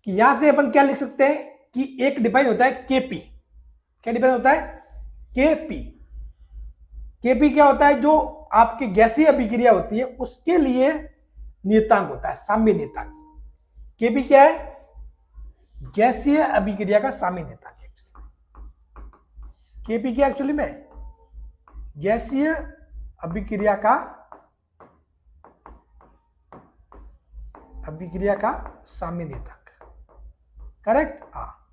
कि यहां से अपन क्या लिख सकते हैं कि एक डिफाइन होता है केपी। क्या डिफाइन होता है, केपी। केपी क्या होता है, जो आपकी गैसीय अभिक्रिया होती है उसके लिए नियतांक होता है, साम्य नियतांक। केपी क्या है, गैसीय अभिक्रिया का साम्य नियतांक। केपी क्या एक्चुअली में गैसीय अभिक्रिया का साम्य नियतांक, करेक्ट। हाँ,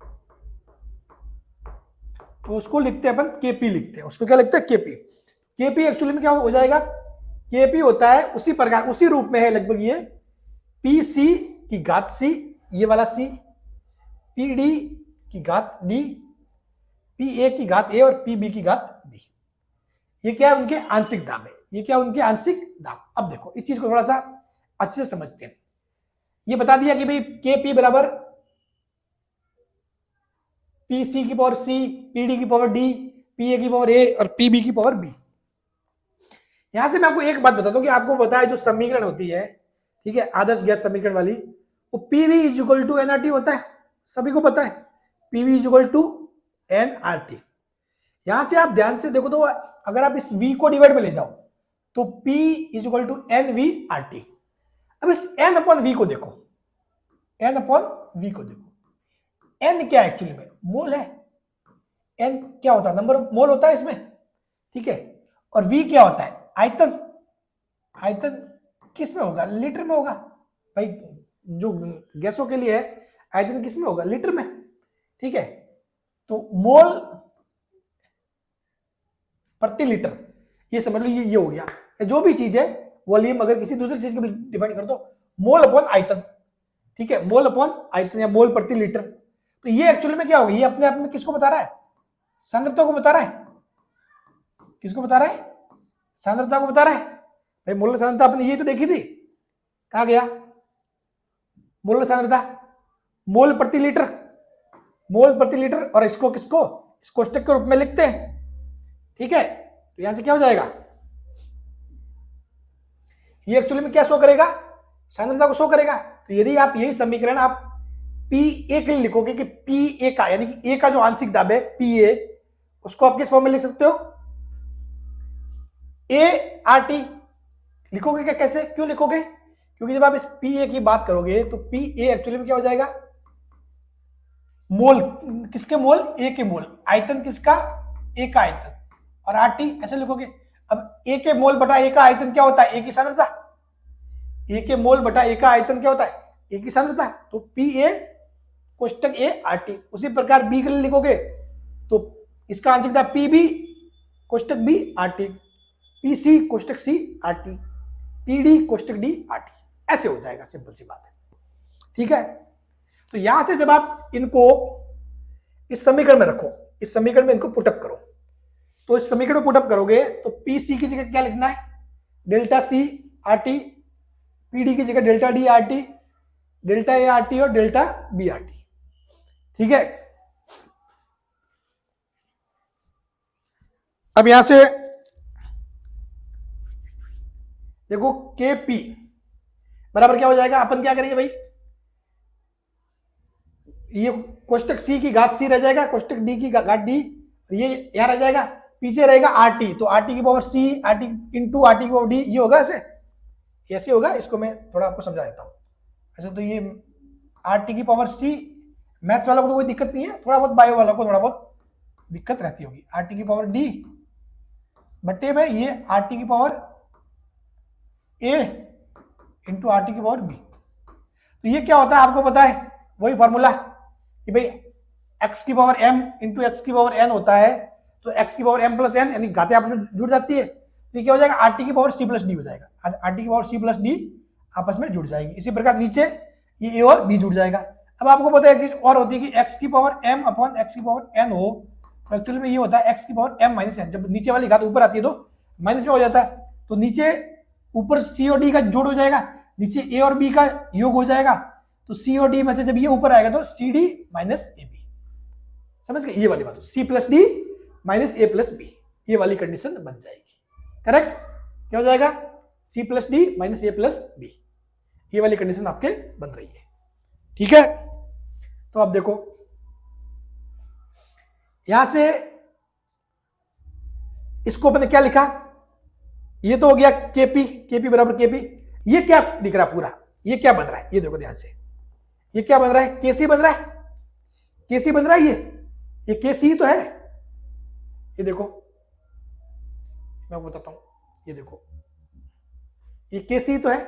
तो उसको लिखते हैं अपन केपी, लिखते हैं उसको, क्या लिखते हैं, केपी। केपी एक्चुअली में क्या हो जाएगा, केपी होता है उसी प्रकार, उसी रूप में है लगभग ये, पी सी की घात सी, ये वाला सी, पी डी की घात डी, पी ए की घात ए और पी बी की घात बी। ये क्या है, उनके आंशिक दाब है, ये क्या उनके आंशिक दाब। अब देखो इस चीज को थोड़ा सा अच्छे से समझते हैं। ये बता दिया कि भाई के पी बराबर पी सी की पावर सी, पी डी की पावर डी, पी ए की पावर ए और पी बी की पावर बी। यहां से मैं आपको एक बात बता दूं कि आपको पता है जो समीकरण होती है, ठीक है, आदर्श गैस समीकरण वाली, वो PV is equal to NRT होता है, सभी को पता है, PV is equal to NRT. यहां से आप ध्यान से देखो तो अगर आप इस v को डिवाइड में ले जाओ तो p is equal to N V R T. अब इस n अपॉन v को देखो, n अपॉन v को देखो, n क्या है एक्चुअली में, मोल है। n क्या होता है, नंबर ऑफ मोल होता है इसमें, ठीक है। और v क्या होता है, आयतन। आयतन किस में होगा, लीटर में होगा भाई, जो गैसों के लिए है आयतन किस में होगा, लीटर में, ठीक है। तो मोल प्रति लीटर, ये समझ लो, ये हो गया। जो भी चीज है वॉल्यूम अगर किसी दूसरी चीज के डिपेंड कर दो, मोल अपॉन आयतन, ठीक है, मोल अपॉन आयतन या मोल प्रति लीटर। तो ये एक्चुअली में क्या होगा, ये अपने आप में किसको बता रहा है, सांद्रता को बता रहा है। किसको बता रहा है, सांद्रता को बता रहा है। भाई मोलर सांद्रता आपने ये तो देखी थी, कहा गया मोलर सांद्रता, मोल प्रति लीटर, मोल प्रति लीटर। और इसको किसको, इस कोष्टक के रूप में लिखते हैं, ठीक है। तो यहां से क्या हो जाएगा, ये एक्चुअली में क्या शो करेगा, सांद्रता को शो करेगा। तो यदि आप यही समीकरण आप पी ए के लिए लिखोगे कि पी ए का, यानी कि ए का जो आंशिक दाब है पी ए, उसको आप किस फॉर्म में लिख सकते हो, ए आर टी लिखोगे क्या, कैसे, क्यों लिखोगे, क्योंकि जब आप इस पी ए की बात करोगे तो पी ए एक्चुअली में क्या हो जाएगा, मोल, किसके मोल, ए के मोल, आयतन किसका, ए का आयतन, और आर टी ऐसे लिखोगे। अब ए के मोल बटा ए का आयतन क्या होता है, ए की सांद्रता। ए के मोल बटा ए का आयतन क्या होता है, ए की सांद्रता। तो पी ए कोष्टक ए आर टी। उसी प्रकार बी के लिए लिखोगे तो इसका आंशिक था पी बी कोष्टक B R T, P C कोष्टक C R T, P D कोष्टक डी आर टी, ऐसे हो जाएगा, सिंपल सी बात है, ठीक है। तो यहां से जब आप इनको इस समीकरण में रखो, इस समीकरण में इनको पुटअप करो, तो इस समीकरण में पुटअप करोगे तो पी सी की जगह क्या लिखना है, delta C R T, P D की जगह delta D R T, delta A R T और डेल्टा बी आर टी, ठीक है। अब यहां से देखो के पी बराबर क्या हो जाएगा, अपन क्या करेंगे भाई, ये कोष्टक सी की घात सी रह जाएगा, कोष्टक डी की घात डी, ये यहां रह जाएगा, पीछे रहेगा आर टी, तो आर टी की power C, R T into R T की पावर डी, ये होगा ऐसे, ऐसे होगा। इसको मैं थोड़ा आपको समझा देता हूं। अच्छा, तो ये आर टी की पावर सी, मैथ्स वालों को तो कोई दिक्कत नहीं है, थोड़ा बहुत बायो वालों को थोड़ा बहुत दिक्कत रहती होगी। आर टी की पावर डी बट्टे में ये आर टी की पावर ए इंटू आर टी की पावर बी। तो ये क्या होता है आपको पता है, वही फॉर्मूला कि भाई x की पावर m इंटू एक्स की पावर n होता है, तो x की पावर m प्लस n, यानी घातें आपस में जुड़ जाती है, तो ये क्या हो जाएगा, आर टी की पावर c प्लस डी हो जाएगा, आर टी की पावर c प्लस डी आपस में जुड़ जाएगी। इसी प्रकार नीचे ये a और b जुड़ जाएगा। अब आपको पता है एक चीज और होती है कि x की पावर m अपॉन एक्स की पावर n हो, तो एक्चुअली में ये होता है x की पावर m माइनस n। जब नीचे वाली घात ऊपर आती है तो माइनस में हो जाता है, तो नीचे ऊपर c और d का जोड़ हो जाएगा, नीचे a और b का योग हो जाएगा, तो c और d में से जब ये ऊपर आएगा तो C D minus A B, समझ गए, ये वाली बात, c plus D minus A plus B, ये वाली कंडीशन बन जाएगी, करेक्ट। क्या हो जाएगा, c plus D minus A plus B, ये वाली कंडीशन आपके बन रही है, ठीक है। तो अब देखो यहां से इसको अपने क्या लिखा, ये तो हो गया केपी, केपी बराबर केपी। ये क्या दिख रहा है पूरा, ये क्या बन रहा है, ये देखो ध्यान से, ये क्या बन रहा है, केसी बन रहा है, केसी बन रहा है, ये केसी तो है, ये देखो मैं आपको बताता हूं, ये देखो, ये केसी तो है,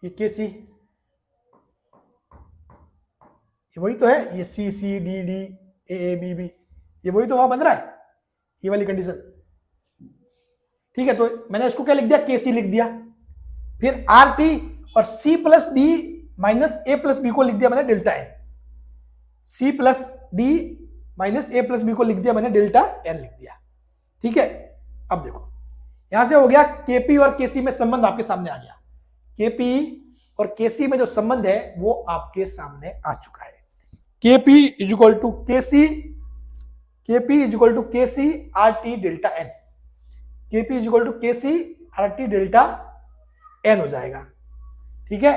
ये केसी, ये वही तो है, ये C C D D A B B, ये वही तो वहां बन रहा है, ये वाली कंडीशन। ठीक है, तो मैंने इसको क्या लिख दिया, केसी लिख दिया। फिर आर टी और C plus D minus A plus B को लिख दिया मैंने delta N, C plus D minus A plus B को लिख दिया मैंने डेल्टा एन लिख दिया। ठीक है, अब देखो यहां से हो गया केपी और केसी में संबंध आपके सामने आ गया, केपी और केसी में जो संबंध है वो आपके सामने आ चुका है। KP is equal to KC, KP is equal to KC R T delta N, KP is equal to KC R T delta N हो जाएगा। ठीक है,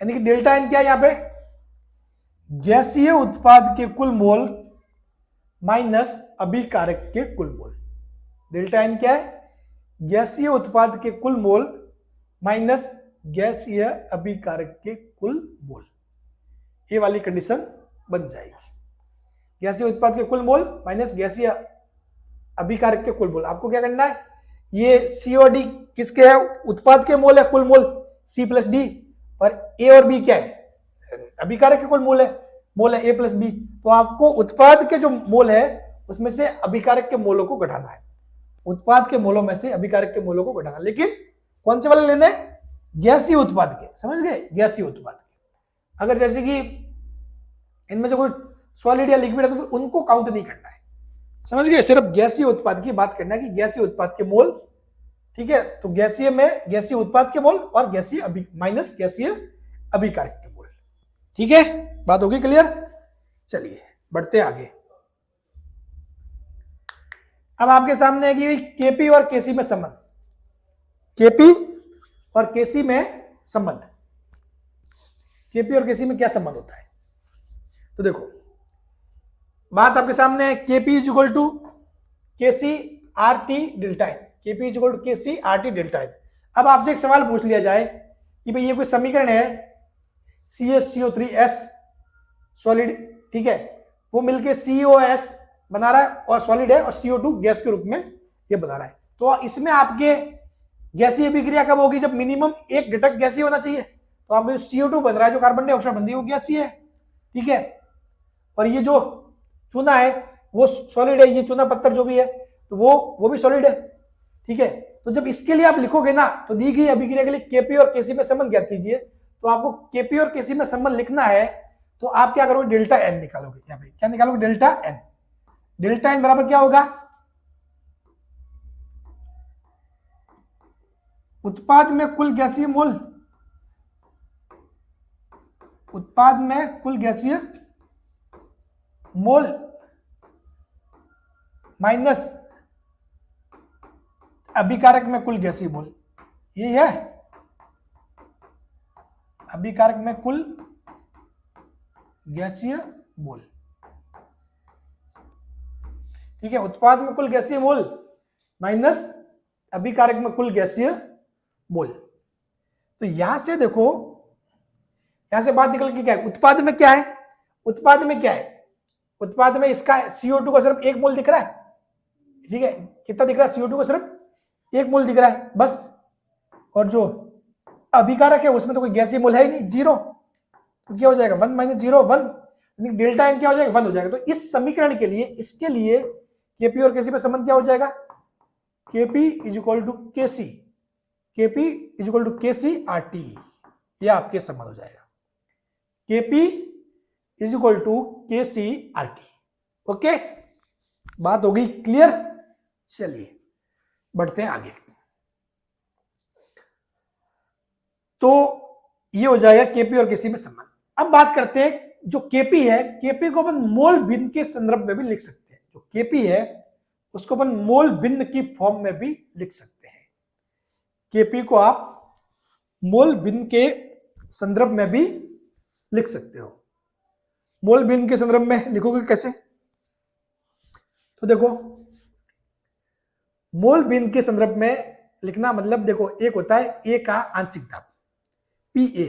यानी कि डेल्टा एन क्या है यहां पे, गैसीय उत्पाद के कुल मोल माइनस अभिकारक के कुल मोल। डेल्टा एन क्या है, गैसीय उत्पाद के कुल मोल माइनस गैसीय अभिकारक के कुल मोल, ये वाली कंडीशन बन जाएगी। गैसीय उत्पाद के कुल मोल माइनस गैसीय अभिकारक के कुल मोल। आपको क्या करना है, ये सी और डी किसके है, उत्पाद के मोल है, कुल मोल सी प्लस डी, और ए और बी क्या है, अभिकारक के कुल मोल है ए प्लस बी। तो आपको उत्पाद के जो मोल है उसमें से अभिकारक के मोलों को घटाना है, उत्पाद के मोलों में से अभिकारक के मोलों को घटाना, लेकिन कौन से वाले लेने, गैसीय उत्पाद के, समझ गए, गैसीय उत्पाद के। अगर जैसे कि इनमें से कोई सॉलिड या लिक्विड है तो उनको काउंट नहीं करना है, समझ गए, सिर्फ गैसीय उत्पाद की बात करना है कि गैसीय उत्पाद के मोल। ठीक है, तो गैसीय में गैसीय उत्पाद के मोल और गैसीय माइनस गैसीय अभिकारक के मोल। ठीक है, बात होगी क्लियर। चलिए बढ़ते आगे। अब आपके सामने है कि केपी और केसी में संबंध, केपी और केसी में संबंध, केपी और केसी में क्या संबंध होता है। तो देखो बात आपके सामने है, KP is equal to KC R T delta N, KP is equal to KC R T delta N. अब आपसे एक सवाल पूछ लिया जाए कि भाई ये कोई समीकरण है CaCO3S सॉलिड, ठीक है, वो मिलके COS बना रहा है और सॉलिड है, और CO2 गैस के रूप में ये बना रहा है। तो इसमें आपके गैसीय अभिक्रिया कब होगी, जब मिनिमम एक घटक गैसीय होना चाहिए। तो आपको CO2 बन रहा है, जो कार्बन डाइऑक्साइड बन रही है वो गैसीय है। ठीक है, और ये जो चूना है वो सॉलिड है, ये चूना पत्थर जो भी है तो वो भी सॉलिड है। ठीक है, तो जब इसके लिए आप लिखोगे ना, तो दी गई अभिक्रिया के लिए केपी और केसी में संबंध ज्ञात कीजिए। तो आपको केपी और केसी में संबंध लिखना है, तो आप क्या करोगे, डेल्टा एन निकालोगे। यहाँ पे क्या निकालोगे, डेल्टा एन। डेल्टा एन बराबर क्या होगा, उत्पाद में कुल गैसीय मोल, उत्पाद में कुल गैसीय मोल माइनस अभिकारक में कुल गैसीय मोल, ये है अभिकारक में कुल गैसीय मोल। ठीक है, उत्पाद में कुल गैसीय मोल माइनस अभिकारक में कुल गैसीय मोल। तो यहां से देखो, यहां से बात निकल के क्या है, उत्पाद में क्या है, उत्पाद में क्या है, उत्पाद में इसका CO2 का सिर्फ एक मोल दिख रहा है। ठीक है, कितना दिख रहा है, CO2 का सिर्फ एक मोल दिख रहा है बस, और जो अभिकारक है उसमें तो कोई गैसीय मोल है ही नहीं, जीरो। तो क्या हो जाएगा, 1 माइनस 0 1, डेल्टा एन क्या हो जाएगा, 1 हो जाएगा। तो इस समीकरण के लिए, इसके लिए केपी और केसी में संबंध क्या हो जाएगा, KP is equal to KC, KP is equal to KC R T, यह आपके संबंध हो जाएगा, KP is equal to KC R T. Okay, बात हो गई क्लियर। चलिए बढ़ते हैं आगे। तो ये हो जाएगा केपी और केसी में संबंध। अब बात करते हैं, जो केपी है, केपी को अपन मोल भिन्न के संदर्भ में भी लिख सकते हैं। जो केपी है उसको अपन मोल भिन्न की फॉर्म में भी लिख सकते हैं। केपी को आप मोल भिन्न के संदर्भ में भी लिख सकते हो। मोल भिन्न के संदर्भ में लिखोगे कैसे, तो देखो मोल भिन्न के संदर्भ में लिखना मतलब, देखो एक होता है ए का आंशिक दाब PA,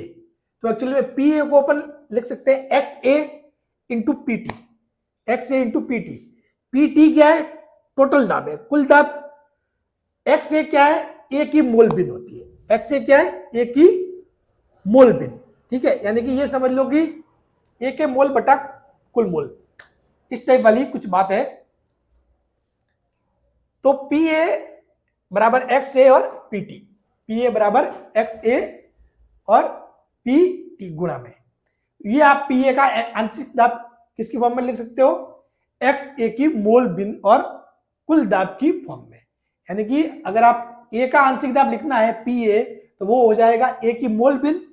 तो एक्चुअली में PA को अपन लिख सकते हैं XA into PT। X A into P T. P T क्या है? टोटल दाब है, कुल दाब। एक्स ए क्या है? ए की मोल बिन होती है। एक्स ए क्या है? ए की मोल बिन। ठीक है, यानी कि ये समझ लो कि ए के मोल बटा कुल मोल, इस टाइप वाली कुछ बात है। तो पी ए बराबर एक्स ए और पी टी, पी ए बराबर एक्स ए और पी टी गुणा में, ये आप पी ए का आंशिक दाब किसकी फॉर्म में लिख सकते हो? एक्स ए की मोल बिन और कुल दाब की फॉर्म में। यानी कि अगर आप ए का आंशिक दाब लिखना है पी ए, तो वो हो जाएगा ए की मोल बिन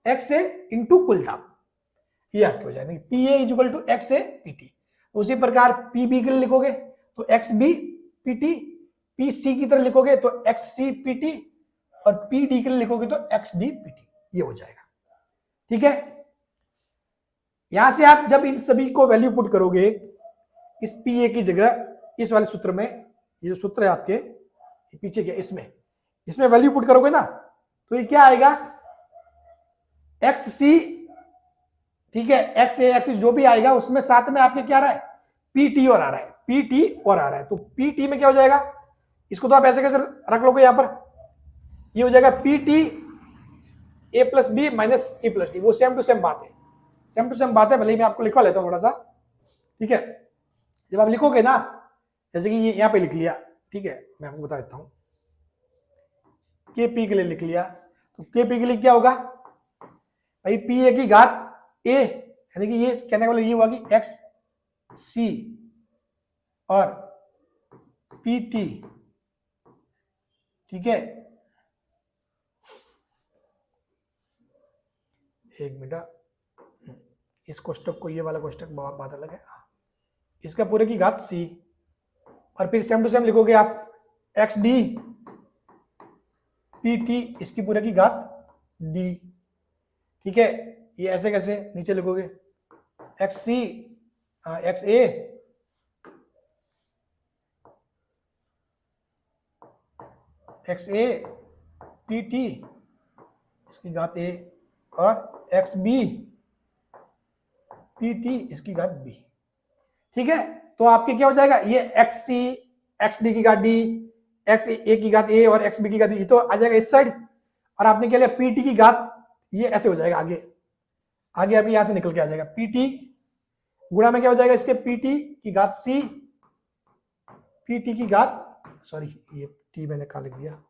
एक्स ए इंटू कुल दाब, ये आपके हो जाएगा P A equal to X A P T. उसी प्रकार पी बी के लिए लिखोगे तो X B P T, P C की तरह लिखोगे तो एक्स सी पी टी, और पी डी के लिए लिखोगे तो एक्स डी पी टी, ये हो जाएगा। ठीक है, यहां से आप जब इन सभी को वैल्यू पुट करोगे इस पी ए की जगह, इस वाले सूत्र में, ये जो सूत्र है आपके पीछे के, इसमें वैल्यू पुट करोगे ना, तो ये क्या आएगा? एक्स सी, ठीक है, एक्स ए एक्स जो भी आएगा उसमें साथ में आपके क्या आ रहा है? पी टी और आ रहा है, पी टी और आ रहा है। तो पी टी में क्या हो जाएगा? इसको तो आप ऐसे कैसे रख लोगे यहां पर, ये हो जाएगा P T A plus B minus C plus D. वो सेम टू सेम बात है, सेम टू सेम बात है, भले ही मैं आपको लिखवा लेता हूं थोड़ा सा। ठीक है, जब आप लिखोगे ना, जैसे कि ये यहां पे लिख लिया, ठीक है, मैं आपको बता देता हूं, के पी के लिए लिख लिया, तो के पी के लिए क्या होगा भाई? पी ए की घात ए, यानी कि ये कहने का मतलब ये हुआ कि एक्स सी और पी टी, ठीक है, एक मिनट, इस कोष्टक को, ये वाला कोष्टक बात अलग है, इसका पूरे की घात सी, और फिर सेम टू सेम लिखोगे आप एक्स डी पी टी, इसकी पूरे की घात डी। ठीक है, ये ऐसे कैसे नीचे लिखोगे? X C X A X A P T, इसकी घात ए, और एक्स बी पी टी, इसकी घात बी। ठीक है, तो आपके क्या हो जाएगा? ये एक्स सी एक्स डी की घात डी, एक्स ए की घात ए और एक्स बी की घात बी, तो आ जाएगा इस साइड, और आपने क्या लिया? पी टी की घात, ये ऐसे हो जाएगा आगे, आगे अभी यहां से निकल के आ जाएगा पी टी गुणा में क्या हो जाएगा? इसके पी टी की घात सी, पी टी की घात, सॉरी ये टी मैंने कहा लिख दिया,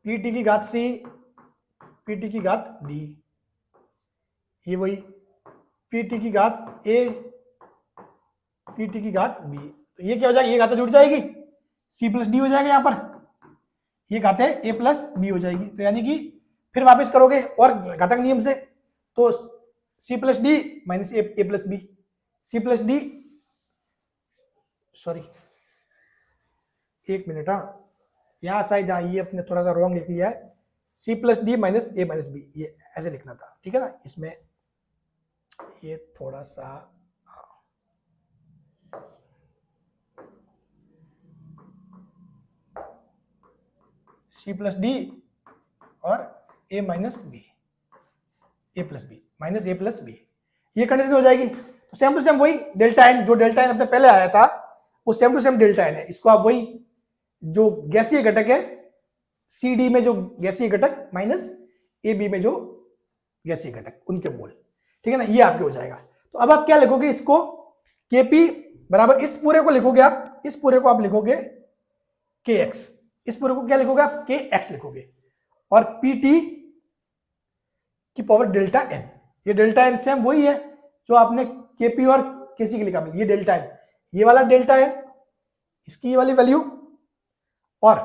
पी टी की घात सी, पी टी की घात डी, ये वही पी टी की घात ए, पी टी की घात बी। तो ये क्या हो जाएगा? ये घातें जुड़ जाएगी, सी प्लस डी हो जाएगा यहां पर, ये घातें ए प्लस बी हो जाएगी। तो यानी कि फिर वापस करोगे और घातक नियम से, तो C plus D minus A plus B, C plus D, sorry एक मिनट, हाँ यहां शायद ये अपने थोड़ा सा रॉन्ग लिख लिया है, सी प्लस डी माइनस ए माइनस बी, ये ऐसे लिखना था। ठीक है ना, इसमें ये थोड़ा सा, सी प्लस डी और A minus B, A plus B minus A plus B, ये कंडीशन हो जाएगी। तो सेम टू सेम वही डेल्टा एन, जो डेल्टा एन अपने पहले आया था वो same to same delta N है। इसको आप वही जो गैसीय घटक है सी डी में, जो गैसीय घटक माइनस ए बी में जो गैसीय घटक, उनके मोल, ठीक है ना, ये आपके हो जाएगा। तो अब आप क्या लिखोगे? इसको के पी बराबर, इस पूरे को लिखोगे आप, इस पूरे को आप लिखोगे के एक्स, इस पूरे को क्या लिखोगे आप? के एक्स लिखोगे, और पी टी की पावर डेल्टा एन, ये डेल्टा एन सेम वही है जो आपने के पी और के सी के लिखा, ये डेल्टा एन, ये वाला डेल्टा एन, इसकी वाली वैल्यू, और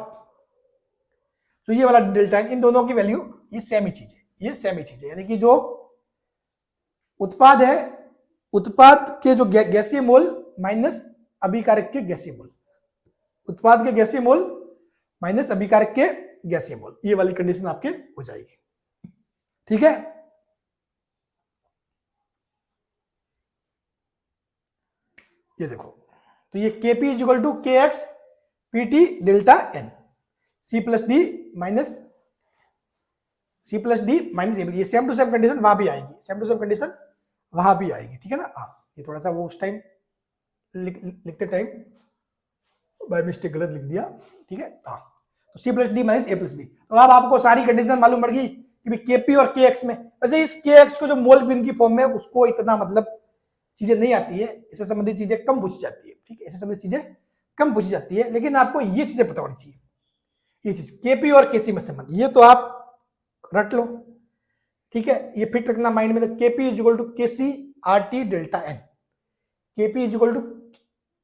तो ये वाला डेल्टा एन, इन दोनों की वैल्यू ये सेम ही चीज है, ये सेम ही चीज है। यानी कि जो उत्पाद है, उत्पाद के जो गैसीय मोल माइनस अभिकारक के गैसीय मोल, उत्पाद के गैसीय मोल माइनस अभिकारक के गैसीय मोल, ये वाली कंडीशन आपके हो जाएगी। ठीक है, ये देखो, तो ये Kp इक्वल टू के x PT delta n, C plus D minus A, ये सेम टू सेम कंडीशन वहां भी आएगी, सेम टू सेम कंडीशन वहां भी आएगी, ठीक है ना। हाँ, ये थोड़ा सा वो उस टाइम लिखते टाइम बाय मिस्टेक गलत लिख दिया, ठीक है। हाँ, तो C plus D minus A plus B. तो अब आपको सारी कंडीशन मालूम पड़ गई कि भाई KP और KX में, वैसे इस KX को जो मोल बिन की फॉर्म में, उसको इतना मतलब चीजें नहीं आती है, इससे संबंधित चीजें कम पूछी जाती है, ठीक है, इससे संबंधित चीजें कम पूछी जाती है, लेकिन आपको ये चीजें पता होनी चाहिए, ये चीज KP और KC में संबंध, ये तो आप रट लो, ठीक है, ये फिट रखना माइंड में। तो KP is equal to KC RT delta n, KP is equal to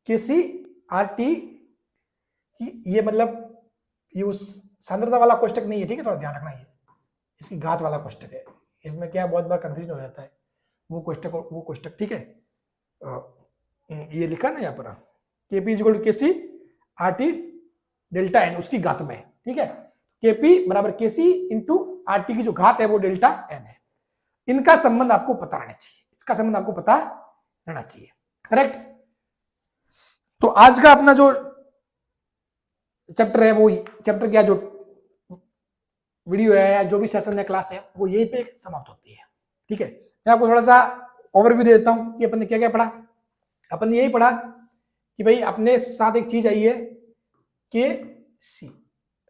KC RT, ये मतलब ये उस सांद्रता वाला कोष्टक नहीं है, ठीक है, थोड़ा ध्यान रखना, ये इसकी घात वाला कोष्टक है, इसमें क्या बहुत बार कंफ्यूजन हो जाता है, वो कोष्टक और वो कोष्टक, ठीक है। ये लिखा ना यहाँ पर KP is equal to KC RT delta n, उसकी घात में, ठीक है, KP बराबर KC इंटू RT की जो घात है वो डेल्टा n है। इनका संबंध आपको पता रहना चाहिए, इसका संबंध आपको पता रहना चाहिए, करेक्ट। तो आज का अपना जो चैप्टर है, वो चैप्टर क्या, जो वीडियो है या जो भी सेशन है, क्लास है, वो यहीं पे समाप्त होती है, ठीक है। मैं आपको थोड़ा सा ओवरव्यू दे देता हूं कि अपन ने क्या क्या पढ़ा। अपन ने यही पढ़ा कि भाई अपने साथ एक चीज आई है KC,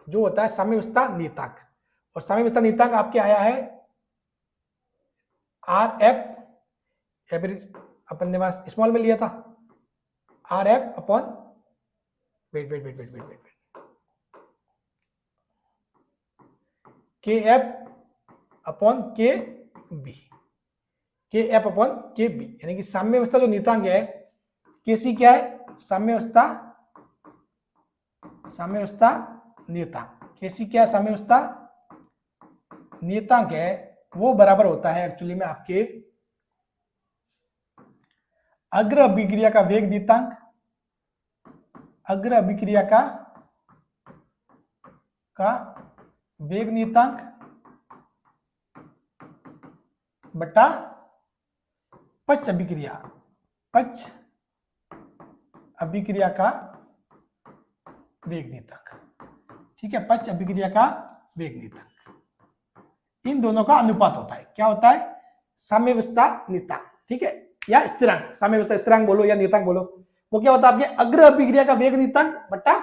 जो होता है साम्यावस्था नियतांक, और साम्यावस्था नियतांक आपके आया है RF, या फिर अपन ने वहां स्मॉल में लिया था RF upon weight KF upon KB, KF upon KB, यानी कि साम्यावस्था जो नियतांक है KC क्या है, साम्यावस्था नियतांक, KC क्या है, साम्यावस्था नियतांक है, वो बराबर होता है एक्चुअली में आपके अग्र अभिक्रिया का वेग नियतांक, अग्र अभिक्रिया का वेग नियतांक बटा पक्ष अभिक्रिया का वेग नियतांक, ठीक है, पक्ष अभिक्रिया का वेग नियतांक, इन दोनों का अनुपात होता है, क्या होता है, साम्यावस्था नियतांक, ठीक है, या स्थिरांक, साम्यावस्था स्थिरांक बोलो या नियतांक बोलो, वो क्या होता है आपके अग्र अभिक्रिया का वेग नियतांक बटा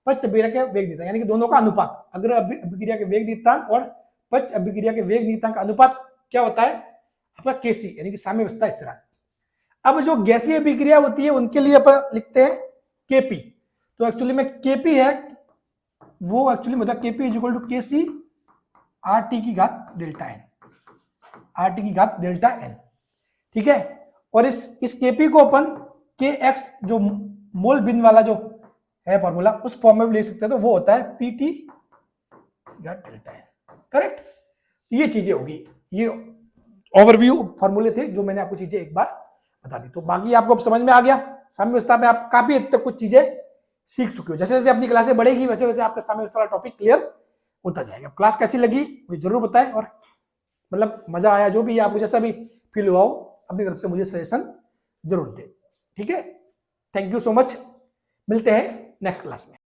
पक्ष अभिक्रिया के वेग नियतांक, यानी कि दोनों का अनुपात, अग्र अभिक्रिया के वेग नियतांक और पक्ष अभिक्रिया के वेग नियतांक का अनुपात क्या होता है आपका KC, यानी कि साम्यावस्था स्थिरांक। अब जो गैसीय अभिक्रिया होती है उनके लिए अपन लिखते हैं KP, तो एक्चुअली में KP है वो एक्चुअली मतलब KP is equal to KC RT की घात डेल्टा n, RT की घात डेल्टा n, ठीक है। और इस KP को अपन KX जो मोल बिन वाला जो है फॉर्मूला, उस फॉर्म में भी लिख सकते हैं, तो वो होता है PT घात डेल्टा n, करेक्ट। ये चीजें होगी, ये ओवरव्यू फॉर्मूले थे जो मैंने आपको चीजें एक बार बता दी, तो बाकी आपको अब समझ में आ गया। साम्यावस्था में आप काफी हद तक कुछ चीजें सीख चुके हो, जैसे जैसे अपनी क्लासें बढ़ेगी वैसे वैसे आपका साम्यावस्था वाला टॉपिक क्लियर होता जाएगा। क्लास कैसी लगी मुझे जरूर बताएं, और मतलब मजा आया, जो भी आपको जैसा भी फील हुआ हो अपनी तरफ से मुझे सजेशन जरूर दें, ठीक है। थैंक यू सो मच, मिलते हैं नेक्स्ट क्लास में।